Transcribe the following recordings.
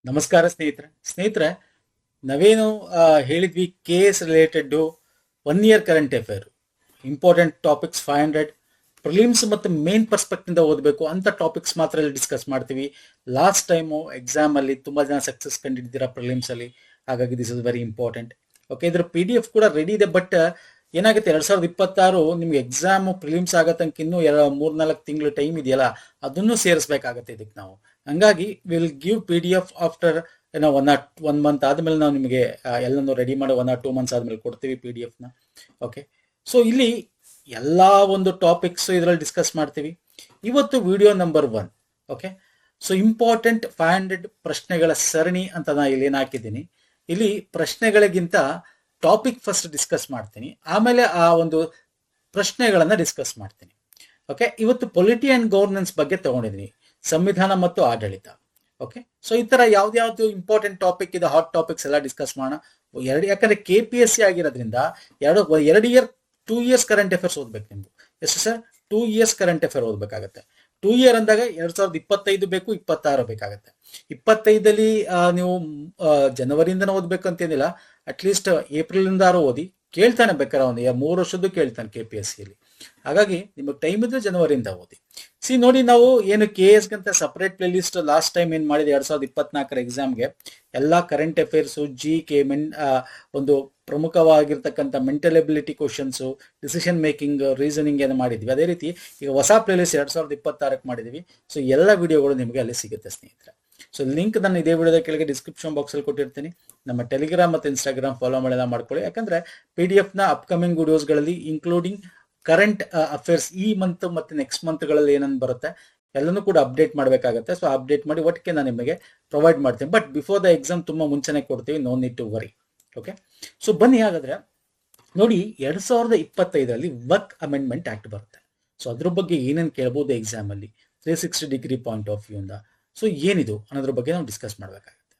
ನಮಸ್ಕಾರ ಸ್ನೇಹಿತರೆ ನಾವೇನು ಹೇಳಿದ್ವಿ KS related 1 year current affair important topics 500 prelims ಮತ್ತು ಮೇನ್ ಪರ್ಸ್ಪೆಕ್ಟಿಂದ ಓದಬೇಕು ಅಂತ ಟಾಪಿಕ್ಸ್ ಮಾತ್ರ ಇಲ್ಲಿ ಡಿಸ್ಕಸ್ ಮಾಡ್ತೀವಿ. ಲಾಸ್ಟ್ ಟೈಮು ಎಕ್ಸಾಮ್ ಅಲ್ಲಿ ತುಂಬಾ ಜನ ಸಕ್ಸಸ್ ಕಂಡಿದ್ದೀರಾ ಪ್ರಿಲಿಮ್ಸ್ ಅಲ್ಲಿ, ಹಾಗಾಗಿ this is very important. Okay, ಇದ್ರ PDF ಕೂಡ ರೆಡಿ ಇದೆ. ಬಟ್ ಏನಾಗುತ್ತೆ, 2026 ನಿಮ್ಗೆ ಎಕ್ಸಾಮ್ ಪ್ರಿಲಿಮ್ಸ್ ಆಗೋ ತನಕ ಇನ್ನೂ 3-4 ತಿಂಗಳು ಟೈಮ್ ಇದೆಯಲ್ಲ, ಅದನ್ನು ಸೇರಿಸಬೇಕಾಗತ್ತೆ ಇದಕ್ಕೆ ನಾವು. ಹಂಗಾಗಿ ವಿಲ್ ಗಿವ್ PDF ಆಫ್ಟರ್ ಏನೋ 1 ಮಂತ್ ಆದ್ಮೇಲೆ ನಾವು ನಿಮಗೆ ಎಲ್ಲನೂ ರೆಡಿ ಮಾಡಿ 1 or 2 months ಆದ್ಮೇಲೆ ಕೊಡ್ತೀವಿ PDF ನ. ಓಕೆ, ಸೊ ಇಲ್ಲಿ ಎಲ್ಲಾ ಒಂದು ಟಾಪಿಕ್ಸ್ ಇದರಲ್ಲಿ ಡಿಸ್ಕಸ್ ಮಾಡ್ತೀವಿ. ಇವತ್ತು video number 1. Okay, so important 500 ಪ್ರಶ್ನೆಗಳ ಸರಣಿ ಅಂತ ನಾ ಇಲ್ಲಿ ಏನು ಹಾಕಿದ್ದೀನಿ. ಇಲ್ಲಿ ಪ್ರಶ್ನೆಗಳಿಗಿಂತ ಟಾಪಿಕ್ ಫಸ್ಟ್ ಡಿಸ್ಕಸ್ ಮಾಡ್ತೀನಿ, ಆಮೇಲೆ ಆ ಒಂದು ಪ್ರಶ್ನೆಗಳನ್ನ ಡಿಸ್ಕಸ್ ಮಾಡ್ತೀನಿ. ಓಕೆ, ಇವತ್ತು ಪೊಲಿಟಿ ಅಂಡ್ ಗವರ್ನೆನ್ಸ್ ಬಗ್ಗೆ ತಗೊಂಡಿದ್ದೀನಿ, ಸಂವಿಧಾನ ಮತ್ತು ಆಡಳಿತ. ಓಕೆ, ಸೊ ಈ ತರ ಯಾವ್ದು ಇಂಪಾರ್ಟೆಂಟ್ ಟಾಪಿಕ್ ಇದೆ, ಹಾಟ್ ಟಾಪಿಕ್ಸ್ ಎಲ್ಲ ಡಿಸ್ಕಸ್ ಮಾಡೋಣ. ಯಾಕಂದ್ರೆ KPSC ಆಗಿರೋದ್ರಿಂದ 2 ಇಯರ್ಸ್ ಕರೆಂಟ್ ಅಫೇರ್ಸ್ ಓದ್ಬೇಕು ನಿಮ್ದು. ಎಷ್ಟು ಸರ್? 2 ಇಯರ್ಸ್ ಕರೆಂಟ್ ಅಫೇರ್ ಓದ್ಬೇಕಾಗತ್ತೆ. 2 ಇಯರ್ ಅಂದಾಗ 2025 ಬೇಕು, 26 ಬೇಕಾಗತ್ತೆ. 25 ನೀವು ಜನವರಿಯಿಂದನೇ ಓದ್ಬೇಕು ಅಂತೇನಿಲ್ಲ, ಅಟ್ಲೀಸ್ಟ್ ಏಪ್ರಿಲ್ ಇಂದಾರು ಓದಿ. ಕೇಳ್ತಾನೆ ಬೇಕಾದ್ರೆ ಒಂದು 3 ವರ್ಷದ್ದು ಕೇಳ್ತಾನೆ KPSC ಅಲ್ಲಿ. ಹಾಗಾಗಿ ನಿಮಗೆ ಟೈಮ್ ಇದ್ರೆ ಜನವರಿಯಿಂದ ಓದಿ. ನೋಡಿ, ನಾವು ಏನು KS ಗಂತ separate playlist last time ಏನ್ ಮಾಡಿದೆ 2024 ಎಕ್ಸಾಮ್ಗೆ ಎಲ್ಲಾ ಕರೆಂಟ್ ಅಫೇರ್ಸ್, GK ಒಂದು ಪ್ರಮುಖವಾಗಿರ್ತಕ್ಕಂಥ mental ability questions, decision making, reasoning ಏನು ಮಾಡಿದ್ವಿ. ಅದೇ ರೀತಿ ಈಗ ಹೊಸ ಪ್ಲೇ ಲಿಸ್ಟ್ 2026 ಮಾಡಿದೀವಿ. ಸೊ ಎಲ್ಲ ವಿಡಿಯೋಗಳು ನಿಮಗೆ ಅಲ್ಲಿ ಸಿಗುತ್ತೆ ಸ್ನೇಹಿತರೆ. ಸೊ ಲಿಂಕ್ ನಾನು ಇದೇ ವಿಡಿಯೋದ ಕೆಳಗೆ ಡಿಸ್ಕ್ರಿಪ್ಷನ್ ಬಾಕ್ಸ್ ಅಲ್ಲಿ ಕೊಟ್ಟಿರ್ತೀನಿ. ನಮ್ಮ ಟೆಲಿಗ್ರಾಮ್ ಮತ್ತು Instagram ಫಾಲೋ ಮಾಡೋಣ ಮಾಡ್ಕೊಳ್ಳಿ. ಯಾಕಂದ್ರೆ PDF ನ ಅಪ್ಕಮಿಂಗ್ ವಿಡಿಯೋಸ್ಗಳಲ್ಲಿ ಇನ್ಕ್ಲೂಡಿಂಗ್ ಕರೆಂಟ್ ಅಫೇರ್ಸ್ ಈ ಮಂತ್ ಮತ್ತೆ ನೆಕ್ಸ್ಟ್ ಮಂತ್ಗಳಲ್ಲಿ ಏನನ್ ಬರುತ್ತೆ ಎಲ್ಲನೂ ಕೂಡ ಅಪ್ಡೇಟ್ ಮಾಡಬೇಕಾಗತ್ತೆ. ಸೊ ಅಪ್ಡೇಟ್ ಮಾಡಿ ಒಟ್ಟಿಗೆ ನಾನು ನಿಮಗೆ ಪ್ರೊವೈಡ್ ಮಾಡ್ತೀನಿ. ಬಟ್ ಬಿಫೋರ್ ದ ಎಕ್ಸಾಮ್ ತುಂಬಾ ಮುಂಚೆನೆ ಕೊಡ್ತೀವಿ, no need to worry. Okay, so ಬನ್ನಿ ಹಾಗಾದ್ರೆ ನೋಡಿ, 2025 ವರ್ಕ್ ಅಮೆಂಡ್ಮೆಂಟ್ ಆಕ್ಟ್ ಬರುತ್ತೆ. ಸೊ ಅದ್ರ ಬಗ್ಗೆ ಏನೇನು ಕೇಳಬಹುದು ಎಕ್ಸಾಮ್ ಅಲ್ಲಿ 360 ಡಿಗ್ರಿ ಪಾಯಿಂಟ್ ಆಫ್ ವ್ಯೂ ಇಂದ. ಸೊ ಏನಿದು ಅನ್ನೋದ್ರ ಬಗ್ಗೆ ನಾವು ಡಿಸ್ಕಸ್ ಮಾಡಬೇಕಾಗುತ್ತೆ.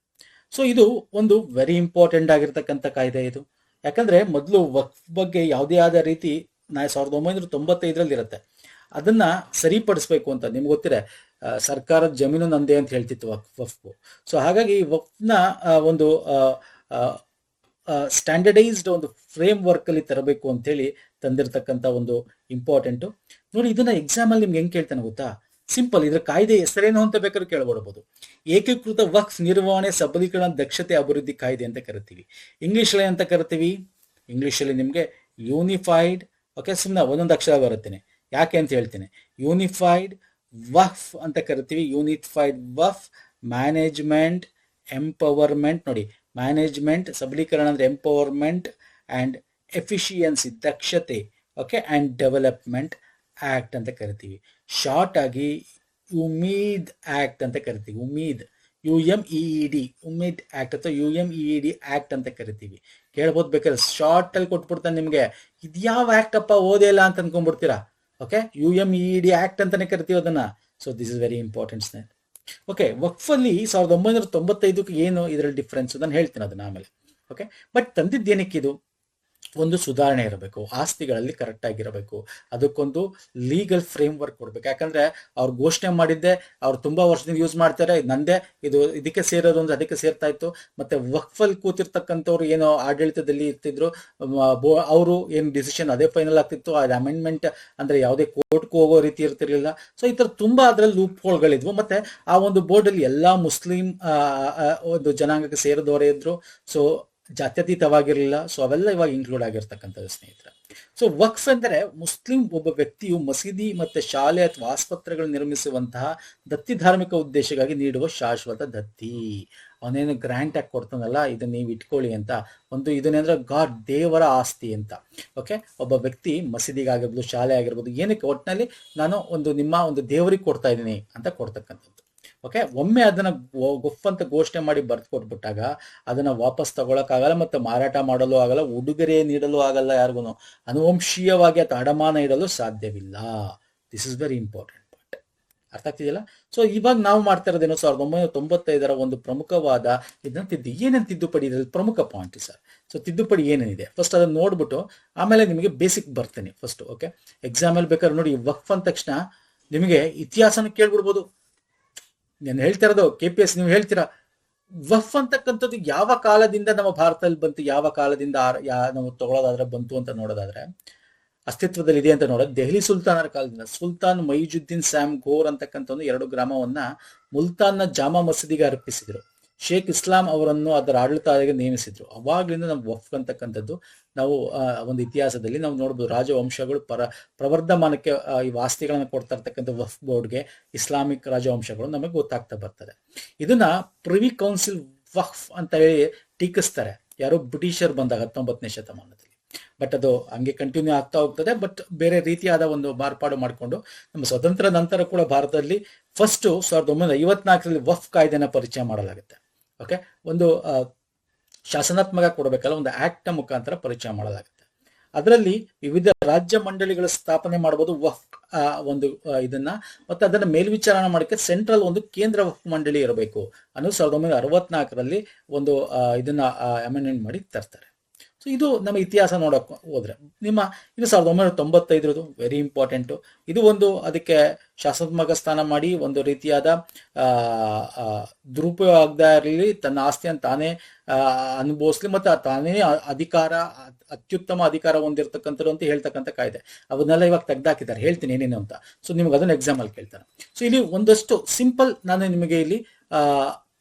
ಸೊ ಇದು ಒಂದು ವೆರಿ ಇಂಪಾರ್ಟೆಂಟ್ ಆಗಿರ್ತಕ್ಕಂಥ ಕಾಯ್ದೆ ಇದು. ಯಾಕಂದ್ರೆ ಮೊದಲು ವಕ್ಫ್ ಬಗ್ಗೆ ಯಾವುದೇ ಆದ ರೀತಿ 1995 ಇರುತ್ತೆ, ಅದನ್ನ ಸರಿಪಡಿಸ್ಬೇಕು ಅಂತ ನಿಮ್ಗೆ ಗೊತ್ತಿರ, ಸರ್ಕಾರದ ಜಮೀನು ನಂದೇ ಅಂತ ಹೇಳ್ತಿತ್ತು ವಕ್ಫ್. ಸೊ ಹಾಗಾಗಿ ವಕ್ಫ್ನ ಒಂದು ಸ್ಟ್ಯಾಂಡರ್ಡೈಸ್ಡ್ ಒಂದು ಫ್ರೇಮ್ ವರ್ಕ್ ಅಲ್ಲಿ ತರಬೇಕು ಅಂತ ಹೇಳಿ ತಂದಿರತಕ್ಕಂತ ಒಂದು ಇಂಪಾರ್ಟೆಂಟ್. ನೋಡಿ, ಇದನ್ನ ಎಕ್ಸಾಮ್ ಅಲ್ಲಿ ನಿಮ್ಗೆ ಹೆಂಗ್ ಕೇಳ್ತಾನೆ ಗೊತ್ತಾ? ಸಿಂಪಲ್, ಇದ್ರ ಕಾಯ್ದೆ ಹೆಸರೇನು ಅಂತ ಬೇಕಾದ್ರೂ ಕೇಳಬಹುದು. ಏಕೀಕೃತ ವಕ್ಫ್ ನಿರ್ವಹಣೆ ಸಬಲೀಕರಣ ದಕ್ಷತೆ ಅಭಿವೃದ್ಧಿ ಕಾಯ್ದೆ ಅಂತ ಕರಿತೀವಿ. ಇಂಗ್ಲಿಷ್ ಅಲ್ಲಿ ಅಂತ ಕರಿತೀವಿ, ಇಂಗ್ಲಿಷ್ ಅಲ್ಲಿ ನಿಮ್ಗೆ ಯೂನಿಫೈಡ್. ಓಕೆ, ಸುಮ್ಮನೆ ಒಂದೊಂದು ಅಕ್ಷರ ಬರುತ್ತೇನೆ, ಯಾಕೆ ಅಂತ ಹೇಳ್ತೇನೆ. ಯೂನಿಫೈಡ್ ವಕ್ಫ್ ಅಂತ ಕರಿತೀವಿ. ಯೂನಿಫೈಡ್ ವಕ್ಫ್ ಮ್ಯಾನೇಜ್ಮೆಂಟ್ ಎಂಪವರ್ಮೆಂಟ್. ನೋಡಿ, ಮ್ಯಾನೇಜ್ಮೆಂಟ್ ಸಬಲೀಕರಣ ಅಂದ್ರೆ ಎಂಪವರ್ಮೆಂಟ್ ಅಂಡ್ ಎಫಿಷಿಯನ್ಸಿ ದಕ್ಷತೆ. ಓಕೆ, ಅಂಡ್ ಡೆವಲಪ್ಮೆಂಟ್ ಆಕ್ಟ್ ಅಂತ ಕರಿತೀವಿ. ಶಾರ್ಟ್ ಆಗಿ ಉಮೀದ್ ಆಕ್ಟ್ ಅಂತ ಕರಿತೀವಿ. ಉಮೀದ್, UMEED, ಉಮೀದ್ ಆಕ್ಟ್ ಅಥವಾ UMEED ಆಕ್ಟ್ ಅಂತ ಕರಿತೀವಿ. ಕೇಳ್ಬೋದು, ಬೇಕಾದ್ರೆ ಶಾರ್ಟ್ ಅಲ್ಲಿ ಕೊಟ್ಬಿಡ್ತಾನೆ ನಿಮ್ಗೆ. ಇದ್ಯಾವ ಆಕ್ಟ್ ಅಪ್ಪ ಓದೇ ಇಲ್ಲ ಅಂತ ಅನ್ಕೊಂಡ್ಬಿಡ್ತೀರಾ. ಓಕೆ, UMEED ಆಕ್ಟ್ ಅಂತಾನೆ ಕರಿತೀವಿ ಅದನ್ನ. So this is very important ಸ್ನೇಹಿತರೆ. ಓಕೆ, ವಕ್ಫ್ ಅಲ್ಲಿ 1995 ಏನು ಇದರಲ್ಲಿ ಡಿಫ್ರೆನ್ಸ್ ನಾನು ಹೇಳ್ತೀನಿ ಅದನ್ನ ಆಮೇಲೆ. ಓಕೆ, ಬಟ್ ತಂದಿದ್ದೇನಕ್ಕೆ ಇದು? ಒಂದು ಸುಧಾರಣೆ ಇರಬೇಕು, ಆಸ್ತಿಗಳಲ್ಲಿ ಕರೆಕ್ಟ್ ಆಗಿರಬೇಕು, ಅದಕ್ಕೊಂದು ಲೀಗಲ್ ಫ್ರೇಮ್ ವರ್ಕ್ ಕೊಡ್ಬೇಕು. ಯಾಕಂದ್ರೆ ಅವ್ರು ಘೋಷಣೆ ಮಾಡಿದ್ದೆ ಅವ್ರು ತುಂಬಾ ವರ್ಷದಿಂದ ಯೂಸ್ ಮಾಡ್ತಾರೆ, ನಂದೇ ಇದು ಇದಕ್ಕೆ ಸೇರೋದು ಅಂದ್ರೆ ಅದಕ್ಕೆ ಸೇರ್ತಾ ಇತ್ತು. ಮತ್ತೆ ವಕ್ಫ್ ಅಲ್ಲಿ ಕೂತಿರ್ತಕ್ಕಂಥವ್ರು ಏನೋ ಆಡಳಿತದಲ್ಲಿ ಇರ್ತಿದ್ರು, ಅವರು ಏನು ಡಿಸಿಷನ್ ಅದೇ ಫೈನಲ್ ಆಗ್ತಿತ್ತು. ಅದು ಅಮೆಂಡ್ಮೆಂಟ್ ಅಂದ್ರೆ ಯಾವುದೇ ಕೋರ್ಟ್ಗೂ ಹೋಗೋ ರೀತಿ ಇರ್ತಿರ್ಲಿಲ್ಲ. ಸೊ ಈ ತರ ತುಂಬಾ ಅದ್ರಲ್ಲಿ ಲೂಪ್ ಹೋಲ್ಗಳಿದ್ವು. ಮತ್ತೆ ಆ ಒಂದು ಬೋರ್ಡ್ ಅಲ್ಲಿ ಎಲ್ಲಾ ಮುಸ್ಲಿಂ ಒಂದು ಜನಾಂಗಕ್ಕೆ ಸೇರಿದವರೇ ಇದ್ರು. ಸೊ ಜಾತ್ಯತೀತವಾಗಿರಲಿಲ್ಲ. ಸೊ ಅವೆಲ್ಲ ಇವಾಗ ಇನ್ಕ್ಲೂಡ್ ಆಗಿರ್ತಕ್ಕಂಥದ್ದು ಸ್ನೇಹಿತರೆ. ಸೊ ವಕ್ಫ್ ಎಂದರೆ ಮುಸ್ಲಿಂ ಒಬ್ಬ ವ್ಯಕ್ತಿಯು ಮಸೀದಿ ಮತ್ತೆ ಶಾಲೆ ಅಥವಾ ಆಸ್ಪತ್ರೆಗಳು ನಿರ್ಮಿಸುವಂತಹ ದತ್ತಿ ಧಾರ್ಮಿಕ ಉದ್ದೇಶಕ್ಕಾಗಿ ನೀಡುವ ಶಾಶ್ವತ ದತ್ತಿ. ಅವನೇನು ಗ್ರಾಂಟ್ ಆಗಿ ಕೊಡ್ತಾನಲ್ಲ, ಇದನ್ನ ನೀವು ಇಟ್ಕೊಳ್ಳಿ ಅಂತ. ಒಂದು ಇದನ್ನೇಂದ್ರೆ ಗಾಡ್, ದೇವರ ಆಸ್ತಿ ಅಂತ. ಓಕೆ, ಒಬ್ಬ ವ್ಯಕ್ತಿ ಮಸೀದಿಗಾಗಿರ್ಬೋದು, ಶಾಲೆ ಆಗಿರ್ಬೋದು, ಏನಕ್ಕೆ ಒಟ್ಟಿನಲ್ಲಿ ನಾನು ಒಂದು ನಿಮ್ಮ ಒಂದು ದೇವರಿಗೆ ಕೊಡ್ತಾ ಇದ್ದೀನಿ ಅಂತ ಕೊಡ್ತಕ್ಕಂಥದ್ದು. ಓಕೆ, ಒಮ್ಮೆ ಅದನ್ನ ಗುಫ್ ಅಂತ ಘೋಷಣೆ ಮಾಡಿ ಬರ್ದು ಕೊಟ್ಬಿಟ್ಟಾಗ ಅದನ್ನ ವಾಪಸ್ ತಗೊಳಕ್ಕಾಗಲ್ಲ, ಮತ್ತೆ ಮಾರಾಟ ಮಾಡಲು ಆಗಲ್ಲ, ಉಡುಗೊರೆ ನೀಡಲು ಆಗಲ್ಲ, ಯಾರಿಗೂ ಅನುವಂಶೀಯವಾಗಿ ಅಥವಾ ಅಡಮಾನ ಇಡಲು ಸಾಧ್ಯವಿಲ್ಲ. This is very important point. ಅರ್ಥ ಆಗ್ತಿದೆಯಲ್ಲ? ಸೊ ಇವಾಗ ನಾವು ಮಾಡ್ತಾ ಇರೋದೇನು, 1995 ಒಂದು ಪ್ರಮುಖವಾದ ಇದನ್ನ ಏನೇನು ತಿದ್ದುಪಡಿ ಇದ್ರಲ್ಲಿ ಪ್ರಮುಖ ಪಾಯಿಂಟ್ ಸರ್. ಸೊ ತಿದ್ದುಪಡಿ ಏನೇನಿದೆ ಫಸ್ಟ್ ಅದನ್ನ ನೋಡ್ಬಿಟ್ಟು ಆಮೇಲೆ ನಿಮಗೆ ಬೇಸಿಕ್ ಬರ್ತೇನೆ ಫಸ್ಟ್. ಓಕೆ, ಎಕ್ಸಾಮ್ ಅಲ್ಲಿ ಬೇಕಾದ್ರೆ ನೋಡಿ, ವಕ್ಫ್ ಅಂದ ತಕ್ಷಣ ನಿಮಗೆ ಇತಿಹಾಸನ ಕೇಳ್ಬಿಡ್ಬೋದು. ನಾನು ಹೇಳ್ತಾ ಇರೋದು KPS, ನೀವು ಹೇಳ್ತೀರಾ ವಫ್ ಅಂತಕ್ಕಂಥದ್ದು ಯಾವ ಕಾಲದಿಂದ ನಮ್ಮ ಭಾರತದಲ್ಲಿ ಬಂತು, ಯಾವ ಕಾಲದಿಂದ ನಾವು ತಗೊಳ್ಳೋದಾದ್ರೆ ಬಂತು ಅಂತ ನೋಡೋದಾದ್ರೆ, ಅಸ್ತಿತ್ವದಲ್ಲಿ ಇದೆ ಅಂತ ನೋಡೋದು ದೆಹಲಿ ಸುಲ್ತಾನರ ಕಾಲದಿಂದ. ಸುಲ್ತಾನ್ ಮೈಜುದ್ದೀನ್ ಸ್ಯಾಮ್ ಘೋರ್ ಅಂತಕ್ಕಂಥ ಒಂದು 2 ಗ್ರಾಮವನ್ನ ಮುಲ್ತಾನ್ನ ಜಾಮಾ ಮಸೀದಿಗೆ ಅರ್ಪಿಸಿದ್ರು. ಶೇಖ್ ಇಸ್ಲಾಂ ಅವರನ್ನು ಅದರ ಆಡಳಿತಕ್ಕೆ ನೇಮಿಸಿದ್ರು. ಅವಾಗ್ಲಿಂದ ನಾವು ವಫ್ ಅಂತಕ್ಕಂಥದ್ದು ನಾವು ಒಂದು ಇತಿಹಾಸದಲ್ಲಿ ನಾವು ನೋಡ್ಬೋದು. ರಾಜವಂಶಗಳು ಪ್ರವರ್ಧಮಾನಕ್ಕೆ ಈ ಆಸ್ತಿಗಳನ್ನ ಕೊಡ್ತಾ ಇರ್ತಕ್ಕಂಥ ವಫ್ ಬೋರ್ಡ್ಗೆ ಇಸ್ಲಾಮಿಕ್ ರಾಜವಂಶಗಳು ನಮಗೆ ಗೊತ್ತಾಗ್ತಾ ಬರ್ತದೆ. ಇದನ್ನ ಪ್ರಿವಿ ಕೌನ್ಸಿಲ್ ವಫ್ ಅಂತ ಹೇಳಿ ಟೀಕಿಸ್ತಾರೆ ಯಾರೋ ಬ್ರಿಟಿಷರ್ ಬಂದಾಗ 19ನೇ ಶತಮಾನದಲ್ಲಿ. ಬಟ್ ಅದು ಹಂಗೆ ಕಂಟಿನ್ಯೂ ಆಗ್ತಾ ಹೋಗ್ತದೆ. ಬಟ್ ಬೇರೆ ರೀತಿಯಾದ ಒಂದು ಮಾರ್ಪಾಡು ಮಾಡಿಕೊಂಡು ನಮ್ಮ ಸ್ವತಂತ್ರ ನಂತರ ಕೂಡ ಭಾರತದಲ್ಲಿ ಫಸ್ಟ್ 1954ರಲ್ಲಿ ವಫ್ ಕಾಯ್ದೆನ ಪರಿಚಯ ಮಾಡಲಾಗುತ್ತೆ. ಓಕೆ, ಒಂದು ಶಾಸನಾತ್ಮಕ ಕೊಡಬೇಕಲ್ಲ, ಒಂದು ಆಕ್ಟ್ ನ ಮುಖಾಂತರ ಪರಿಚಯ ಮಾಡಲಾಗುತ್ತೆ. ಅದರಲ್ಲಿ ವಿವಿಧ ರಾಜ್ಯ ಮಂಡಳಿಗಳ ಸ್ಥಾಪನೆ ಮಾಡಬಹುದು ವಫ್ ಒಂದು ಇದನ್ನ, ಮತ್ತೆ ಅದನ್ನ ಮೇಲ್ವಿಚಾರಣೆ ಮಾಡಕ್ಕೆ ಸೆಂಟ್ರಲ್ ಒಂದು ಕೇಂದ್ರ ವಫ್ ಮಂಡಳಿ ಇರಬೇಕು ಅನ್ನೋದು 1964ರಲ್ಲಿ ಒಂದು ಇದನ್ನ ಅಮೆಂಡ್ಮೆಂಟ್ ಮಾಡಿ ತರ್ತಾರೆ. ಸೊ ಇದು ನಮ್ಮ ಇತಿಹಾಸ ನೋಡಕ್ ಹೋದ್ರೆ ಇದು 1995 ವೆರಿ ಇಂಪಾರ್ಟೆಂಟು. ಇದು ಒಂದು ಅದಕ್ಕೆ ಶಾಸನಾತ್ಮಕ ಸ್ಥಾನ ಮಾಡಿ ಒಂದು ರೀತಿಯಾದ ದುರುಪಯೋಗ ಆಗದ ಇರಲಿ, ತನ್ನ ಆಸ್ತಿಯನ್ನು ತಾನೇ ಅನುಭವಿಸ್ಲಿ, ಮತ್ತೆ ತಾನೇ ಅತ್ಯುತ್ತಮ ಅಧಿಕಾರ ಹೊಂದಿರತಕ್ಕಂಥದ್ದು ಅಂತ ಹೇಳ್ತಕ್ಕಂಥ ಕಾಯ್ದೆ. ಅವನ್ನೆಲ್ಲ ಇವಾಗ ತೆಗ್ದಾಕಿದ್ದಾರೆ, ಹೇಳ್ತೀನಿ ಏನೇನು ಅಂತ. ಸೊ ನಿಮ್ಗೆ ಅದನ್ನ ಎಕ್ಸಾಮ್ ಅಲ್ಲಿ ಕೇಳ್ತಾರೆ. ಸೊ ಇಲ್ಲಿ ಒಂದಷ್ಟು ಸಿಂಪಲ್ ನಾನು ನಿಮಗೆ ಇಲ್ಲಿ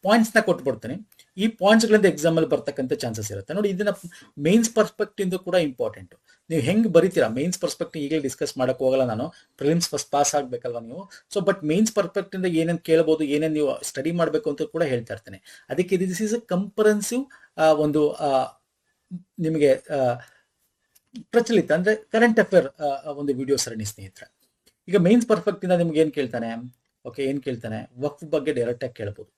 ಪಾಯಿಂಟ್ಸ್ ನ ಕೊಟ್ಬಿಡ್ತೀನಿ. ಈ ಪಾಯಿಂಟ್ಸ್ ಗಳಿಂದ ಎಕ್ಸಾಮ್ ಅಲ್ಲಿ ಬರ್ತಕ್ಕಂಥ ಚಾನ್ಸಸ್ ಇರುತ್ತೆ. ನೋಡಿ, ಇದನ್ನ ಮೇನ್ಸ್ ಪರ್ಸ್ಪೆಕ್ಟಿವ್ ಕೂಡ ಇಂಪಾರ್ಟೆಂಟ್. ನೀವು ಹೆಂಗ್ ಬರೀತೀರಾ ಮೇನ್ಸ್ ಪರ್ಸ್ಪೆಕ್ಟಿವ್ ಈಗಲೇ ಡಿಸ್ಕಸ್ ಮಾಡಕ್ ಹೋಗಲ್ಲ ನಾನು. ಪ್ರಿಲಿಮ್ಸ್ ಫಸ್ಟ್ ಪಾಸ್ ಆಗ್ಬೇಕಲ್ವಾ ನೀವು. ಸೊ ಬಟ್ ಮೇನ್ಸ್ ಪರ್ಸ್ಪೆಕ್ಟಿವ್ ಇಂದ ಏನೇನ್ ಕೇಳಬಹುದು, ಏನೇನ್ ನೀವು ಸ್ಟಡಿ ಮಾಡ್ಬೇಕು ಅಂತ ಕೂಡ ಹೇಳ್ತಾ ಇರ್ತೇನೆ. ಅದಕ್ಕೆ ದಿಸ್ ಇಸ್ ಅ ಕಂಪರೆನ್ಸಿವ್ ಒಂದು ನಿಮಗೆ ಪ್ರಚಲಿತ ಅಂದ್ರೆ ಕರೆಂಟ್ ಅಫೇರ್ ಒಂದು ವಿಡಿಯೋ ಸರಣಿ ಸ್ನೇಹಿತರೆ. ಈಗ ಮೇನ್ಸ್ ಪರ್ಸ್ಪೆಕ್ಟಿವ್ ಇಂದ ನಿಮ್ಗೆ ಏನ್ ಕೇಳ್ತಾನೆ, ಓಕೆ, ಏನ್ ಕೇಳ್ತಾನೆ, ವಕ್ಫ್ ಬಗ್ಗೆ ಡೈರೆಕ್ಟ್ ಆಗಿ ಕೇಳಬಹುದು.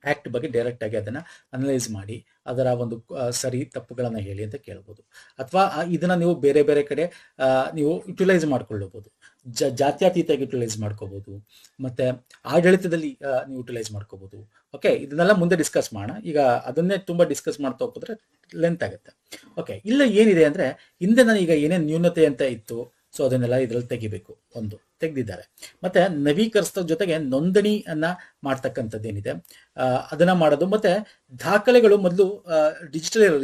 ಆಕ್ಟ್ ಬಗ್ಗೆ ಡೈರೆಕ್ಟ್ ಆಗಿ ಅದನ್ನ ಅನಲೈಸ್ ಮಾಡಿ ಅದರ ಒಂದು ಸರಿ ತಪ್ಪುಗಳನ್ನ ಹೇಳಿ ಅಂತ ಕೇಳ್ಬೋದು. ಅಥವಾ ಇದನ್ನ ನೀವು ಬೇರೆ ಬೇರೆ ಕಡೆ ನೀವು ಯುಟಿಲೈಸ್ ಮಾಡ್ಕೊಳ್ಳಬಹುದು. ಜಾತ್ಯತೀತವಾಗಿ ಯುಟಿಲೈಸ್ ಮಾಡ್ಕೋಬಹುದು, ಮತ್ತೆ ಆಡಳಿತದಲ್ಲಿ ನೀವು ಯುಟಿಲೈಸ್ ಮಾಡ್ಕೋಬಹುದು. ಓಕೆ, ಇದನ್ನೆಲ್ಲ ಮುಂದೆ ಡಿಸ್ಕಸ್ ಮಾಡೋಣ. ಈಗ ಅದನ್ನೇ ತುಂಬಾ ಡಿಸ್ಕಸ್ ಮಾಡ್ತಾ ಹೋಗಿದ್ರೆ ಲೆಂತ್ ಆಗುತ್ತೆ. ಓಕೆ, ಇಲ್ಲ ಏನಿದೆ ಅಂದ್ರೆ ಹಿಂದೆ ನಾನು ಈಗ ಏನೇನು ನ್ಯೂನತೆ ಅಂತ ಇತ್ತು, ಸೊ ಅದನ್ನೆಲ್ಲ ಇದ್ರಲ್ಲಿ ತೆಗಿಬೇಕು. ಒಂದು ತೆಗೆದಿದ್ದಾರೆ. ಮತ್ತೆ ನವೀಕರಿಸಿದ ಜೊತೆಗೆ ನೋಂದಣಿಯನ್ನ ಮಾಡ್ತಕ್ಕಂಥದ್ದೇನಿದೆ ಅದನ್ನ ಮಾಡೋದು. ಮತ್ತೆ ದಾಖಲೆಗಳು ಮೊದಲು